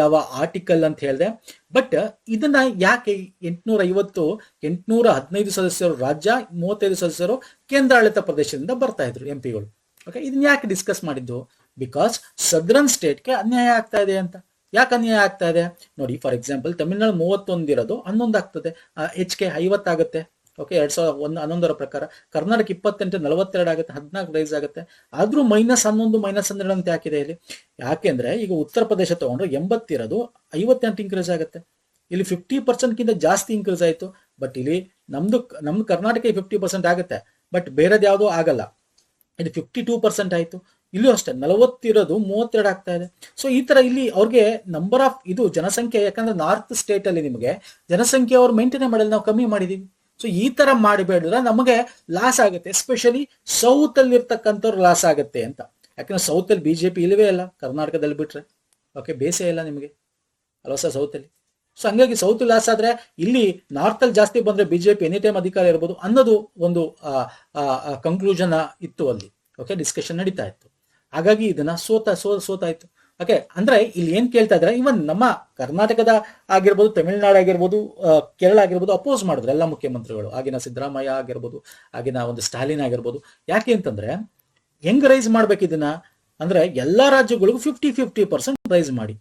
ಯಾವ ಆರ್ಟಿಕಲ್ ಅಂತ ಹೇಳಿದೆ. ಬಟ್ ಇದನ್ನ ಯಾಕೆ 815 ಸದಸ್ಯರು ರಾಜ್ಯ, 35 ಸದಸ್ಯರು ಕೇಂದ್ರಾಡಳಿತ ಪ್ರದೇಶದಿಂದ ಬರ್ತಾ ಇದ್ರು ಎಂಪಿಗಳು. ಓಕೆ, ಇದನ್ನ ಯಾಕೆ ಡಿಸ್ಕಸ್ ಮಾಡಿದ್ದು? ಬಿಕಾಸ್ ಸದರ್ನ್ ಸ್ಟೇಟ್ಗೆ ಅನ್ಯಾಯ ಆಗ್ತಾ ಇದೆ ಅಂತ. ಯಾಕೆ ಅನ್ಯಾಯ ಆಗ್ತಾ ಇದೆ ನೋಡಿ. ಫಾರ್ ಎಕ್ಸಾಂಪಲ್ ತಮಿಳ್ನಾಡು 31 ಇರೋದು 11 ಆಗ್ತದೆ, HK 50 ಆಗುತ್ತೆ. ಓಕೆ, 2011 ಪ್ರಕಾರ. ಕರ್ನಾಟಕ 28 42 ಆಗುತ್ತೆ, 14 ರೈಸ್ ಆಗುತ್ತೆ. ಆದ್ರೂ -11 -12 ಅಂತ ಯಾಕಿದೆ ಇಲ್ಲಿ? ಯಾಕೆಂದ್ರೆ ಈಗ ಉತ್ತರ ಪ್ರದೇಶ ತಗೊಂಡ್ರೆ 80 ಇರೋದು 58 ಇನ್ಕ್ರೀಸ್ ಆಗುತ್ತೆ. ಇಲ್ಲಿ 50% ಗಿಂತ ಜಾಸ್ತಿ ಇನ್ಕ್ರೀಸ್ ಆಯ್ತು. ಬಟ್ ಇಲ್ಲಿ ನಮ್ದು ಕರ್ನಾಟಕ 50% ಆಗುತ್ತೆ, ಬಟ್ ಬೇರೆದ್ ಯಾವ್ದು ಆಗಲ್ಲ. ಇದು 52% ಆಯ್ತು. ಇಲ್ಲೂ ಅಷ್ಟೇ 40 ಇರೋದು 32 ಆಗ್ತಾ ಇದೆ. ಸೊ ಈ ತರ ಇಲ್ಲಿ ಅವ್ರಿಗೆ ನಂಬರ್ ಆಫ್ ಇದು ಜನಸಂಖ್ಯೆ, ಯಾಕಂದ್ರೆ ನಾರ್ತ್ ಸ್ಟೇಟ್ ಅಲ್ಲಿ ನಿಮಗೆ ಜನಸಂಖ್ಯೆ ಅವ್ರು ಮೇಂಟೈನ್ ಮಾಡಲು ನಾವು ಕಮ್ಮಿ ಮಾಡಿದೀವಿ. ಸೊ ಈ ತರ ಮಾಡಿಬೇಡ್ರೆ ನಮಗೆ ಲಾಸ್ ಆಗುತ್ತೆ, ಎಸ್ಪೆಷಲಿ ಸೌತ್ ಅಲ್ಲಿ ಇರ್ತಕ್ಕಂಥವ್ರು ಲಾಸ್ ಆಗುತ್ತೆ ಅಂತ. ಯಾಕಂದ್ರೆ ಸೌತ್ ಅಲ್ಲಿ ಬಿಜೆಪಿ ಇಲ್ಲವೇ ಇಲ್ಲ, ಕರ್ನಾಟಕದಲ್ಲಿ ಬಿಟ್ರೆ. ಓಕೆ, ಬೇಸೇ ಇಲ್ಲ ನಿಮಗೆ ಅಲ್ವಾ ಸರ್ ಸೌತ್ ಅಲ್ಲಿ. ಸೊ ಹಂಗಾಗಿ ಸೌತ್ ಲಾಸ್ ಆದ್ರೆ ಇಲ್ಲಿ ನಾರ್ತ್ ಅಲ್ಲಿ ಜಾಸ್ತಿ ಬಂದ್ರೆ ಬಿಜೆಪಿ ಎನಿ ಟೈಮ್ ಅಧಿಕಾರ ಇರ್ಬೋದು ಅನ್ನೋದು ಒಂದು ಕನ್ಕ್ಲೂಷನ್ ಇತ್ತು ಅಲ್ಲಿ. ಓಕೆ, ಡಿಸ್ಕಷನ್ ನಡೀತಾ ಇತ್ತು. ಹಾಗಾಗಿ ಇದನ್ನ ಸೋತಾಯ್ತು. ಓಕೆ, ಅಂದ್ರೆ ಇಲ್ಲಿ ಏನ್ ಕೇಳ್ತಾ ಇದ್ರೆ, ಇವನ್ ನಮ್ಮ ಕರ್ನಾಟಕದ ಆಗಿರ್ಬೋದು, ತಮಿಳುನಾಡು ಆಗಿರ್ಬೋದು, ಕೇರಳ ಆಗಿರ್ಬೋದು ಅಪೋಸ್ ಮಾಡಿದ್ರು ಎಲ್ಲ ಮುಖ್ಯಮಂತ್ರಿಗಳು. ಆಗಿನ ಸಿದ್ದರಾಮಯ್ಯ ಆಗಿರ್ಬೋದು, ಆಗಿನ ಒಂದು ಸ್ಟಾಲಿನ್ ಆಗಿರ್ಬೋದು. ಯಾಕೆ ಅಂತಂದ್ರೆ ಹೆಂಗ್ ರೈಸ್ ಮಾಡ್ಬೇಕು ಇದನ್ನ ಅಂದ್ರೆ ಎಲ್ಲಾ ರಾಜ್ಯಗಳಿಗೂ 50% ರೈಸ್ ಮಾಡಿ,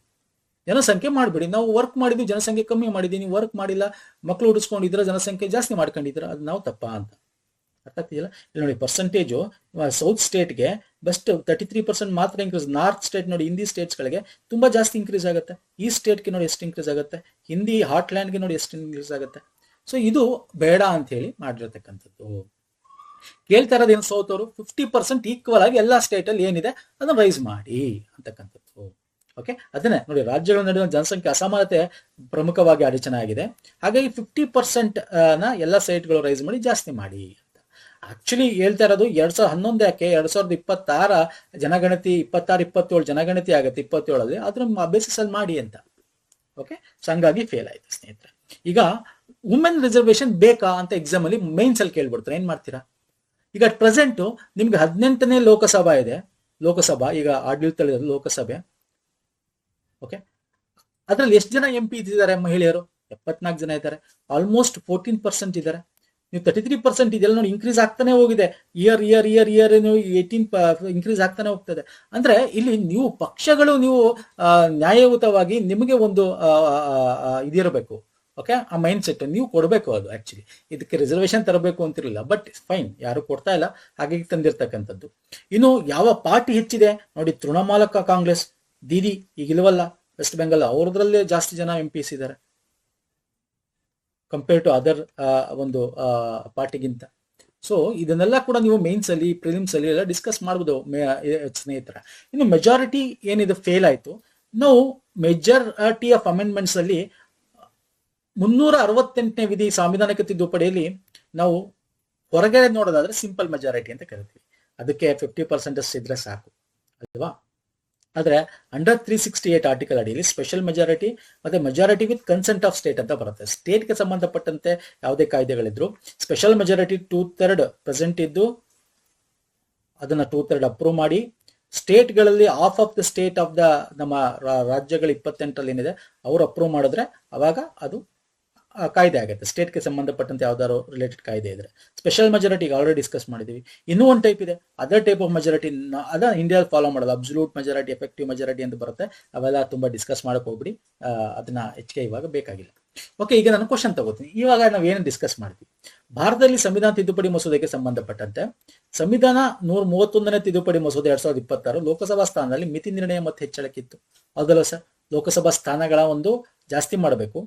ಜನಸಂಖ್ಯೆ ಮಾಡ್ಬಿಡಿ. ನಾವು ವರ್ಕ್ ಮಾಡಿದ್ವಿ, ಜನಸಂಖ್ಯೆ ಕಮ್ಮಿ ಮಾಡಿದೀವಿ, ನೀವು ವರ್ಕ್ ಮಾಡಿಲ್ಲ, ಮಕ್ಳು ಹುಡಿಸ್ಕೊಂಡಿದ್ರ, ಜನಸಂಖ್ಯೆ ಜಾಸ್ತಿ ಮಾಡ್ಕೊಂಡಿದ್ರ, ಅದು ನಾವು ತಪ್ಪಾ ಅಂತ ಅರ್ಥ ಆಗ್ತಿದಿಲ್ಲ. ಇಲ್ಲಿ ನೋಡಿ ಪರ್ಸೆಂಟೇಜು ಸೌತ್ ಸ್ಟೇಟ್ಗೆ ಬೆಸ್ಟ್ 33% ಮಾತ್ರ ಇನ್ಕ್ರೀಸ್. ನಾರ್ತ್ ಸ್ಟೇಟ್ ನೋಡಿ, ಹಿಂದಿ ಸ್ಟೇಟ್ಸ್ಗಳಿಗೆ ತುಂಬಾ ಜಾಸ್ತಿ ಇನ್ಕ್ರೀಸ್ ಆಗುತ್ತೆ. ಈ ಸ್ಟೇಟ್ಗೆ ನೋಡಿ ಎಷ್ಟು ಇನ್ಕ್ರೀಸ್ ಆಗುತ್ತೆ, ಹಿಂದಿ ಹಾರ್ಟ್ಲ್ಯಾಂಡ್ಗೆ ನೋಡಿ ಎಷ್ಟು ಇನ್ಕ್ರೀಸ್ ಆಗುತ್ತೆ. ಸೊ ಇದು ಬೇಡ ಅಂತ ಹೇಳಿ ಮಾಡಿರತಕ್ಕಂಥದ್ದು. ಕೇಳ್ತಾ ಇರೋದೇನು ಸೌತ್ ಅವರು 50% ಈಕ್ವಲ್ ಆಗಿ ಎಲ್ಲಾ ಸ್ಟೇಟ್ ಅಲ್ಲಿ ಏನಿದೆ ಅದನ್ನ ರೈಸ್ ಮಾಡಿ ಅಂತಕ್ಕಂಥದ್ದು. ಓಕೆ, ಅದನ್ನೇ ನೋಡಿ, ರಾಜ್ಯಗಳ ನಡುವಿನ ಜನಸಂಖ್ಯೆ ಅಸಮಾನತೆ ಪ್ರಮುಖವಾಗಿ ಅಡಚಣೆ ಆಗಿದೆ. ಹಾಗಾಗಿ 50% ನ ಎಲ್ಲಾ ಸೈಟ್ಗಳು ರೈಸ್ ಮಾಡಿ ಜಾಸ್ತಿ ಮಾಡಿ. ಆಕ್ಚುಲಿ ಹೇಳ್ತಾ ಇರೋದು 2011 ಯಾಕೆ 2026 ಜನಗಣತಿ 26-27 ಜನಗಣತಿ ಆಗುತ್ತೆ 27 ಅದ್ರ ಬೇಸಿಸ್ ಅಲ್ಲಿ ಮಾಡಿ ಅಂತ. ಓಕೆ, ಸೊ ಹಂಗಾಗಿ ಫೇಲ್ ಆಯ್ತು ಸ್ನೇಹಿತರೆ. ಈಗ ವುಮೆನ್ ರಿಸರ್ವೇಶನ್ ಬೇಕಾ ಅಂತ ಎಕ್ಸಾಮ್ ಅಲ್ಲಿ ಮೈನ್ಸ್ ಅಲ್ಲಿ ಕೇಳ್ಬಿಡ್ತಾರೆ, ಏನ್ ಮಾಡ್ತೀರಾ? ಈಗ ಅಟ್ ಪ್ರೆಸೆಂಟ್ ನಿಮ್ಗೆ 18ನೇ ಲೋಕಸಭಾ ಇದೆ. ಲೋಕಸಭಾ ಈಗ ಆಡಳಿತ ಲೋಕಸಭೆ. ಓಕೆ, ಅದ್ರಲ್ಲಿ ಎಷ್ಟು ಜನ MP ಇದ್ದಾರೆ ಮಹಿಳೆಯರು? 74 ಜನ ಇದ್ದಾರೆ. ಆಲ್ಮೋಸ್ಟ್ 14% ಇದ್ದಾರೆ. ನೀವು 33% ಇದೆಲ್ಲ ನೋಡಿ ಇನ್ಕ್ರೀಸ್ ಆಗ್ತಾನೆ ಹೋಗಿದೆ. ಇಯರ್ 18 ಇನ್ಕ್ರೀಸ್ ಆಗ್ತಾನೆ ಹೋಗ್ತದೆ. ಅಂದ್ರೆ ಇಲ್ಲಿ ನೀವು ಪಕ್ಷಗಳು ನೀವು ನ್ಯಾಯಯುತವಾಗಿ ನಿಮಗೆ ಒಂದು ಇದಿರಬೇಕು. ಓಕೆ, ಆ ಮೈಂಡ್ ಸೆಟ್ ನೀವು ಕೊಡಬೇಕು. ಅದು ಆಕ್ಚುಲಿ ಇದಕ್ಕೆ ರಿಸರ್ವೇಶನ್ ತರಬೇಕು ಅಂತಿರಲಿಲ್ಲ, ಬಟ್ ಫೈನ್, ಯಾರು ಕೊಡ್ತಾ ಇಲ್ಲ, ಹಾಗಾಗಿ ತಂದಿರ್ತಕ್ಕಂಥದ್ದು. ಇನ್ನು ಯಾವ ಪಾರ್ಟಿ ಹೆಚ್ಚಿದೆ ನೋಡಿ, ತೃಣಮೂಲ ಕಾಂಗ್ರೆಸ್, ದೀದಿ ಈಗ ಇಲ್ವಲ್ಲ ವೆಸ್ಟ್ ಬೆಂಗಾಲ್, ಅವ್ರದ್ರಲ್ಲೇ ಜಾಸ್ತಿ ಜನ MPs ಇದ್ದಾರೆ ಕಂಪೇರ್ ಟು ಅದರ್ ಒಂದು ಪಾರ್ಟಿಗಿಂತ. ಸೊ ಇದನ್ನೆಲ್ಲ ಕೂಡ ನೀವು ಮೇನ್ಸ್ ಅಲ್ಲಿ, ಪ್ರಿಲಿಮ್ಸ್ ಅಲ್ಲಿ ಎಲ್ಲ ಡಿಸ್ಕಸ್ ಮಾಡಬಹುದು ಸ್ನೇಹಿತರ. ಇನ್ನು ಮೆಜಾರಿಟಿ ಏನಿದೆ ಫೇಲ್ ಆಯ್ತು. ನಾವು ಮೆಜಾರಿಟಿ ಆಫ್ ಅಮೆಂಡ್ಮೆಂಟ್ಸ್ ಅಲ್ಲಿ 368ನೇ ವಿಧಿ ಸಂವಿಧಾನಕ್ಕೆ ತಿದ್ದುಪಡಿಯಲ್ಲಿ ನಾವು ಹೊರಗಡೆ ನೋಡೋದಾದ್ರೆ ಸಿಂಪಲ್ ಮೆಜಾರಿಟಿ ಅಂತ ಕರಿತೀವಿ. ಅದಕ್ಕೆ 50% ಇದ್ರೆ ಸಾಕು ಅಲ್ವಾ? ಆದ್ರೆ ಅಂಡರ್ 368 ಆರ್ಟಿಕಲ್ ಅಡಿಯಲ್ಲಿ ಸ್ಪೆಷಲ್ ಮೆಜಾರಿಟಿ ಮತ್ತೆ majority with consent of state ಅಂತ ಬರುತ್ತೆ. ಸ್ಟೇಟ್ಗೆ ಸಂಬಂಧಪಟ್ಟಂತೆ ಯಾವುದೇ ಕಾಯ್ದೆಗಳಿದ್ರು ಸ್ಪೆಷಲ್ ಮೆಜಾರಿಟಿ 2/3 ಪ್ರೆಸೆಂಟ್ ಇದ್ದು ಅದನ್ನ 2/3 ಅಪ್ರೂವ್ ಮಾಡಿ, ಸ್ಟೇಟ್ಗಳಲ್ಲಿ of of the state of the ನಮ್ಮ ರಾಜ್ಯಗಳು 28ರಲ್ಲಿ ಏನಿದೆ ಅವ್ರು ಅಪ್ರೂವ್ ಮಾಡಿದ್ರೆ ಅವಾಗ ಅದು ಕಾಯ್ದೆ ಆಗುತ್ತೆ. ಸ್ಟೇಟ್ಗೆ ಸಂಬಂಧಪಟ್ಟಂತೆ ಯಾವ್ದಾದ್ರು ರಿಲೇಟೆಡ್ ಕಾಯ್ದೆ ಇದ್ರೆ. ಸ್ಪೆಷಲ್ ಮೆಜಾರಿಟಿ ಆಲ್ರೆಡಿ ಡಿಸ್ಕಸ್ ಮಾಡಿದೀವಿ. ಇನ್ನೂ ಒಂದು ಟೈಪ್ ಇದೆ, ಅದರ್ ಟೈಪ್ ಆಫ್ ಮೆಜಾರಿಟಿ ಅದ ಇಂಡಿಯಾದಲ್ಲಿ ಫಾಲೋ ಮಾಡೋದು. ಅಬ್ಸಲ್ಯೂಟ್ ಮೆಜಾರಿಟಿ, ಎಫೆಕ್ಟಿವ್ ಮೆಜಾರಿಟಿ ಅಂತ ಬರುತ್ತೆ. ಅವೆಲ್ಲ ತುಂಬಾ ಡಿಸ್ಕಸ್ ಮಾಡಕ್ ಹೋಗ್ಬಿಡಿ, ಅದನ್ನ ಹೆಚ್ಚಿಗೆ ಇವಾಗ ಬೇಕಾಗಿಲ್ಲ. ಓಕೆ, ಈಗ ನಾನು ಕ್ವಶನ್ ತಗೋತೀನಿ. ಇವಾಗ ನಾವು ಏನು ಡಿಸ್ಕಸ್ ಮಾಡ್ತೀವಿ, ಭಾರತದಲ್ಲಿ ಸಂವಿಧಾನ ತಿದ್ದುಪಡಿ ಮಸೂದೆಗೆ ಸಂಬಂಧಪಟ್ಟಂತೆ ಸಂವಿಧಾನ 131ನೇ ತಿದ್ದುಪಡಿ ಮಸೂದೆ 2026 ಲೋಕಸಭಾ ಸ್ಥಾನದಲ್ಲಿ ಮಿತಿ ನಿರ್ಣಯ ಮತ್ತು ಹೆಚ್ಚಳಕ್ಕಿತ್ತು. ಹೌದಲ್ಲ ಸರ್? ಲೋಕಸಭಾ ಸ್ಥಾನಗಳ ಒಂದು ಜಾಸ್ತಿ ಮಾಡಬೇಕು,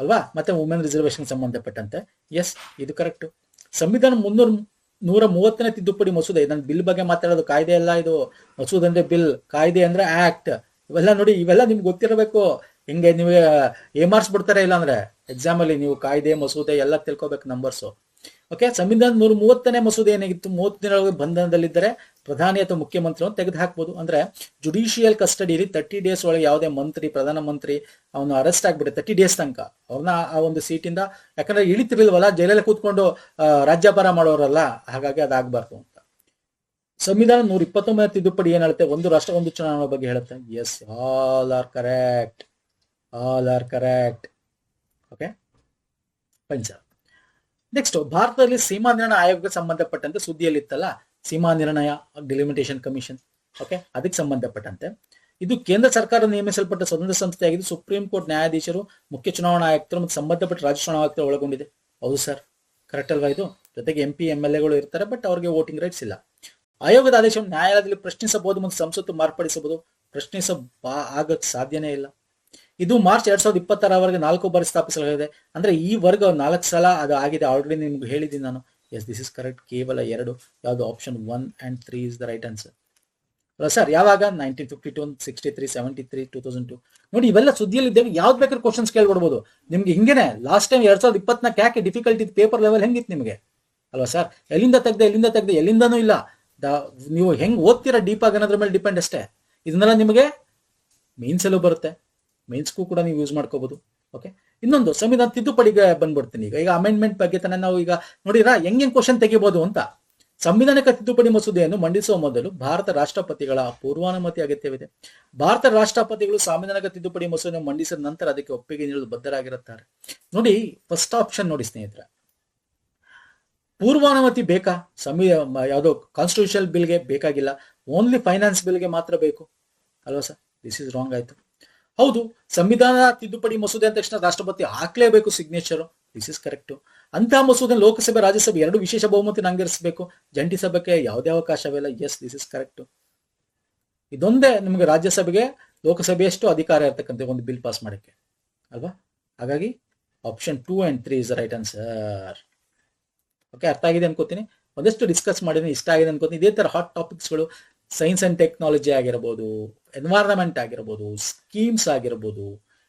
ಅಲ್ವಾ? ಮತ್ತೆ ವುಮೆನ್ ರಿಸರ್ವೇಷನ್ ಸಂಬಂಧಪಟ್ಟಂತೆ ಎಸ್, ಇದು ಕರೆಕ್ಟ್. ಸಂವಿಧಾನ 130ನೇ ತಿದ್ದುಪಡಿ ಮಸೂದೆ, ನಾನು ಬಿಲ್ ಬಗ್ಗೆ ಮಾತಾಡೋದು, ಕಾಯ್ದೆ ಎಲ್ಲ ಇದು. ಮಸೂದೆ ಅಂದ್ರೆ ಬಿಲ್, ಕಾಯ್ದೆ ಅಂದ್ರೆ ಆಕ್ಟ್. ಇವೆಲ್ಲ ನೋಡಿ, ಇವೆಲ್ಲ ನಿಮ್ಗೆ ಗೊತ್ತಿರಬೇಕು. ಹಿಂಗೆ ನೀವು ಮಾರ್ಕ್ಸ್ ಬಿಡ್ತಾರೆ ಇಲ್ಲ ಅಂದ್ರೆ ಎಕ್ಸಾಮ್ ಅಲ್ಲಿ, ನೀವು ಕಾಯ್ದೆ ಮಸೂದೆ ಎಲ್ಲ ತಿಳ್ಕೊಬೇಕು ನಂಬರ್ಸ್. ಓಕೆ, ಸಂವಿಧಾನ 130ನೇ ಮಸೂದೆ ಏನಾಗಿತ್ತು, 30 ದಿನಗಳ ಬಂಧನದಲ್ಲಿದ್ದರೆ ಪ್ರಧಾನಿ ಅಥವಾ ಮುಖ್ಯಮಂತ್ರಿಯನ್ನು ತೆಗೆದು ಹಾಕ್ಬೋದು. ಅಂದ್ರೆ ಜುಡಿಷಿಯಲ್ ಕಸ್ಟಡಿಯಲ್ಲಿ 30 ಡೇಸ್ ಒಳಗೆ ಯಾವುದೇ ಮಂತ್ರಿ, ಪ್ರಧಾನಮಂತ್ರಿ ಅವನು ಅರೆಸ್ಟ್ ಆಗ್ಬಿಟ್ಟೆ 30 ಡೇಸ್ ತನಕ ಅವ್ರನ್ನ ಆ ಒಂದು ಸೀಟಿಂದ, ಯಾಕಂದ್ರೆ ಇಳಿತಿರ್ಲಿಲ್ವಲ್ಲ, ಜೈಲಲ್ಲಿ ಕೂತ್ಕೊಂಡು ರಾಜ್ಯಭಾರ ಮಾಡೋರಲ್ಲ, ಹಾಗಾಗಿ ಅದಾಗಬಾರ್ದು ಅಂತ. ಸಂವಿಧಾನ 129ನೇ ತಿದ್ದುಪಡಿ ಏನ್ ಹೇಳುತ್ತೆ, ಒಂದು ರಾಷ್ಟ್ರ ಒಂದು ಚುನಾವಣೆ ಬಗ್ಗೆ ಹೇಳುತ್ತೆ. Yes, all are correct, all are correct. Okay fine sir. Next, ಭಾರತದಲ್ಲಿ ಸೀಮಾ ನಿರ್ಣಯ ಆಯೋಗಕ್ಕೆ ಸಂಬಂಧಪಟ್ಟಂತೆ ಸುದ್ದಿಯಲ್ಲಿ ಇತ್ತಲ್ಲ, ಸೀಮಾ ನಿರ್ಣಯ ಡಿಲಿಮಿಟೇಷನ್ ಕಮಿಷನ್. ಓಕೆ, ಅದಕ್ಕೆ ಸಂಬಂಧಪಟ್ಟಂತೆ ಇದು ಕೇಂದ್ರ ಸರ್ಕಾರ ನೇಮಿಸಲ್ಪಟ್ಟ ಸ್ವತಂತ್ರ ಸಂಸ್ಥೆಯಾಗಿದ್ದು ಸುಪ್ರೀಂ ಕೋರ್ಟ್ ನ್ಯಾಯಾಧೀಶರು, ಮುಖ್ಯ ಚುನಾವಣಾ ಆಯುಕ್ತರು ಮತ್ತು ಸಂಬಂಧಪಟ್ಟ ರಾಜ್ಯ ಚುನಾವಣಾ ಆಯುಕ್ತರು ಒಳಗೊಂಡಿದೆ. ಹೌದು ಸರ್, ಕರೆಕ್ಟ್ ಅಲ್ವಾ ಇದು? ಜೊತೆಗೆ MP MLAಗಳು ಇರ್ತಾರೆ, ಬಟ್ ಅವ್ರಿಗೆ ವೋಟಿಂಗ್ ರೈಟ್ಸ್ ಇಲ್ಲ. ಆಯೋಗದ ಆದೇಶವನ್ನು ನ್ಯಾಯಾಲಯದಲ್ಲಿ ಪ್ರಶ್ನಿಸಬಹುದು ಮತ್ತು ಸಂಸತ್ತು ಮಾರ್ಪಡಿಸಬಹುದು. ಆಗಕ್ಕೆ ಸಾಧ್ಯನೇ ಇಲ್ಲ. ಇದು ಮಾರ್ಚ್ 2026 4 ಬಾರಿ ಸ್ಥಾಪಿಸಲಾಗಿದೆ. ಅಂದ್ರೆ ಈ ವರ್ಗ 4 ಸಲ ಅದು ಆಗಿದೆ, ಆಲ್ರೆಡಿ ನಿಮ್ಗೆ ಹೇಳಿದ್ದೀನಿ ನಾನು. Yes, this is correct. ಕೇವಲ 2 ಯಾವುದು, option 1 and 3 is the right answer. ಅಲ್ಲ ಸರ್, ಯಾವಾಗ? 1952, 63, 73, 2002. ನೋಡಿ, ಇವೆಲ್ಲ ಸುದ್ದಿಯಲ್ಲಿ ಇದ್ದೇವೆ. ಯಾವ್ದು ಬೇಕಾದ್ರೆ ಕ್ವಶನ್ಸ್ ಕೇಳ್ಬಿಡ್ಬೋದು ನಿಮ್ಗೆ. ಹಿಂಗೇನೆ ಲಾಸ್ಟ್ ಟೈಮ್ 2024 ಯಾಕೆ ಡಿಫಿಕಲ್ಟಿ, ಪೇಪರ್ ಲೆವೆಲ್ ಹೆಂಗಿತ್ತು ನಿಮಗೆ ಅಲ್ವಾ ಸರ್? ಎಲ್ಲಿಂದ ತೆಗ್ದೆ ಎಲ್ಲಿಂದನೂ ಇಲ್ಲ. ನೀವು ಹೆಂಗ್ ಓದ್ತೀರಾ ಡೀಪ್ ಆಗಿ ಅನ್ನೋದ್ರ ಮೇಲೆ ಡಿಪೆಂಡ್ ಅಷ್ಟೇ. ಇದನ್ನೆಲ್ಲ ನಿಮಗೆ ಮೇನ್ಸಲ್ಲೂ ಬರುತ್ತೆ, ಮೇನ್ಸ್ಗೂ ಕೂಡ ನೀವು ಯೂಸ್ ಮಾಡ್ಕೋಬಹುದು. ಓಕೆ, ಇನ್ನೊಂದು ಸಂವಿಧಾನ ತಿದ್ದುಪಡಿಗೆ ಬಂದ್ಬಿಡ್ತೀನಿ. ಈಗ ಅಮೆಂಡ್ಮೆಂಟ್ ಬಗ್ಗೆ ತಾನೇ ನಾವು ಈಗ ನೋಡಿರಾ ಹೆಂಗ್ ಕ್ವಶನ್ ತೆಗಿಬಹುದು ಅಂತ. ಸಂವಿಧಾನಿಕ ತಿದ್ದುಪಡಿ ಮಸೂದೆಯನ್ನು ಮಂಡಿಸುವ ಮೊದಲು ಭಾರತ ರಾಷ್ಟ್ರಪತಿಗಳ ಪೂರ್ವಾನುಮತಿ ಅಗತ್ಯವಿದೆ. ಭಾರತ ರಾಷ್ಟ್ರಪತಿಗಳು ಸಾಂವಿಧಾನಿಕ ತಿದ್ದುಪಡಿ ಮಸೂದೆ ಮಂಡಿಸಿದ ನಂತರ ಅದಕ್ಕೆ ಒಪ್ಪಿಗೆ ನೀಡಲು ಬದ್ಧರಾಗಿರುತ್ತಾರೆ. ನೋಡಿ, ಫಸ್ಟ್ ಆಪ್ಷನ್ ನೋಡಿ ಸ್ನೇಹಿತರೆ, ಪೂರ್ವಾನುಮತಿ ಬೇಕಾ? ಯಾವುದೋ ಕಾನ್ಸ್ಟಿಟ್ಯೂಷನಲ್ ಬಿಲ್ಗೆ ಬೇಕಾಗಿಲ್ಲ, ಓನ್ಲಿ ಫೈನಾನ್ಸ್ ಬಿಲ್ಗೆ ಮಾತ್ರ ಬೇಕು ಅಲ್ವಾ ಸರ್? ದಿಸ್ ಇಸ್ ರಾಂಗ್ ಆಯ್ತು. ಹೌದು, ಸಂವಿಧಾನ ತಿದ್ದುಪಡಿ ಮಸೂದೆ ಅಂದ ತಕ್ಷಣ ರಾಷ್ಟ್ರಪತಿ ಹಾಕ್ಲೇಬೇಕು ಸಿಗ್ನೇಚರ್. This is correct. ಅಂತಹ ಮಸೂದೆ ಲೋಕಸಭೆ ರಾಜ್ಯಸಭೆ 2 ವಿಶೇಷ ಬಹುಮತ ಅಂಗೀಕರಿಸಬೇಕು. ಜಂಟಿ ಸಭೆಗೆ ಯಾವುದೇ ಅವಕಾಶವಿಲ್ಲ. Yes, this is correct. ಇದೊಂದೇ ನಿಮಗೆ ರಾಜ್ಯಸಭೆಗೆ ಲೋಕಸಭೆಯಷ್ಟು ಅಧಿಕಾರ ಇರ್ತಕ್ಕಂಥ ಒಂದು ಬಿಲ್ ಪಾಸ್ ಮಾಡಕ್ಕೆ ಅಲ್ವಾ? ಹಾಗಾಗಿ option 2 and 3 is the right answer. Okay, ಅರ್ಥ ಆಗಿದೆ ಅನ್ಕೋತೀನಿ. ಒಂದಷ್ಟು ಡಿಸ್ಕಸ್ ಮಾಡಿದ್ರೆ ಇಷ್ಟ ಆಗಿದೆ ಅನ್ಕೋತೀನಿ. ಇದೇ ತರ ಹಾಟ್ ಟಾಪಿಕ್ಸ್ಗಳು ಸೈನ್ಸ್ ಅಂಡ್ ಟೆಕ್ನಾಲಜಿ ಆಗಿರ್ಬೋದು, ಎನ್ವೈರನ್ಮೆಂಟ್ ಆಗಿರ್ಬೋದು, ಸ್ಕೀಮ್ಸ್ ಆಗಿರ್ಬೋದು,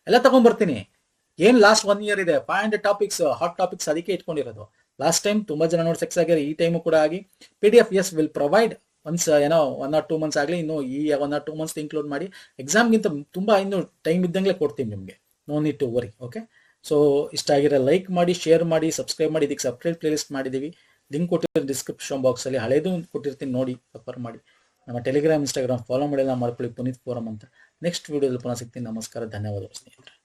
ಎಲ್ಲ ತಗೊಂಡ್ಬರ್ತೀನಿ. ಏನ್ ಲಾಸ್ಟ್ 1 year ಇದೆ 500 ಟಾಪಿಕ್ಸ್, ಹಾಟ್ ಟಾಪಿಕ್ಸ್, ಅದಕ್ಕೆ ಇಟ್ಕೊಂಡಿರೋದು. ಲಾಸ್ಟ್ ಟೈಮ್ ತುಂಬಾ ಜನ ನೋಡಿ ಸಕ್ಸಸ್ ಆಗಿರೋ, ಈ ಟೈಮು ಕೂಡ ಆಗಿ. PDF yes will provide once 1 or 2 months ಆಗಲಿ, ಇನ್ನು ಈ 1 or 2 months ಇನ್ಕ್ಲೂಡ್ ಮಾಡಿ. ಎಕ್ಸಾಮ್ಗಿಂತ ತುಂಬಾ ಇನ್ನು ಟೈಮ್ ಇದ್ದಂಗೆ ಕೊಡ್ತೀನಿ ನಿಮಗೆ, no need to worry. Okay, so ಇಷ್ಟ ಆಗಿರೋ ಲೈಕ್ ಮಾಡಿ, ಶೇರ್ ಮಾಡಿ, ಸಬ್ಸ್ಕ್ರೈಬ್ ಮಾಡಿ. ಇದಕ್ಕೆ ಸಪ್ರೇಟ್ ಪ್ಲೇಲಿಸ್ಟ್ ಮಾಡಿದ್ದೀವಿ, ಲಿಂಕ್ ಕೊಟ್ಟಿರ್ತೀನಿ ಡಿಸ್ಕ್ರಿಪ್ಷನ್ ಬಾಕ್ಸ್ ಅಲ್ಲಿ, ಹಳೇದು ಕೊಟ್ಟಿರ್ತೀನಿ ನೋಡಿ, ರೆಫರ್ ಮಾಡಿ. ನಮ್ಮ ಟೆಲಿಗ್ರಾಮ್, ಇನ್ಸ್ಟಾಗ್ರಾಮ್ ಫಾಲೋ ಮಾಡಿಲ್ಲ ಮಾಡ್ಕೊಳ್ಳಿ, ಪುನೀತ್ ಫೋರಮ್ ಅಂತ. ನೆಕ್ಸ್ಟ್ ವಿಡಿಯೋದಲ್ಲಿ ಪುನಃ ಸಿಗ್ತೀನಿ. ನಮಸ್ಕಾರ, ಧನ್ಯವಾದಗಳು ಸ್ನೇಹಿತರೆ.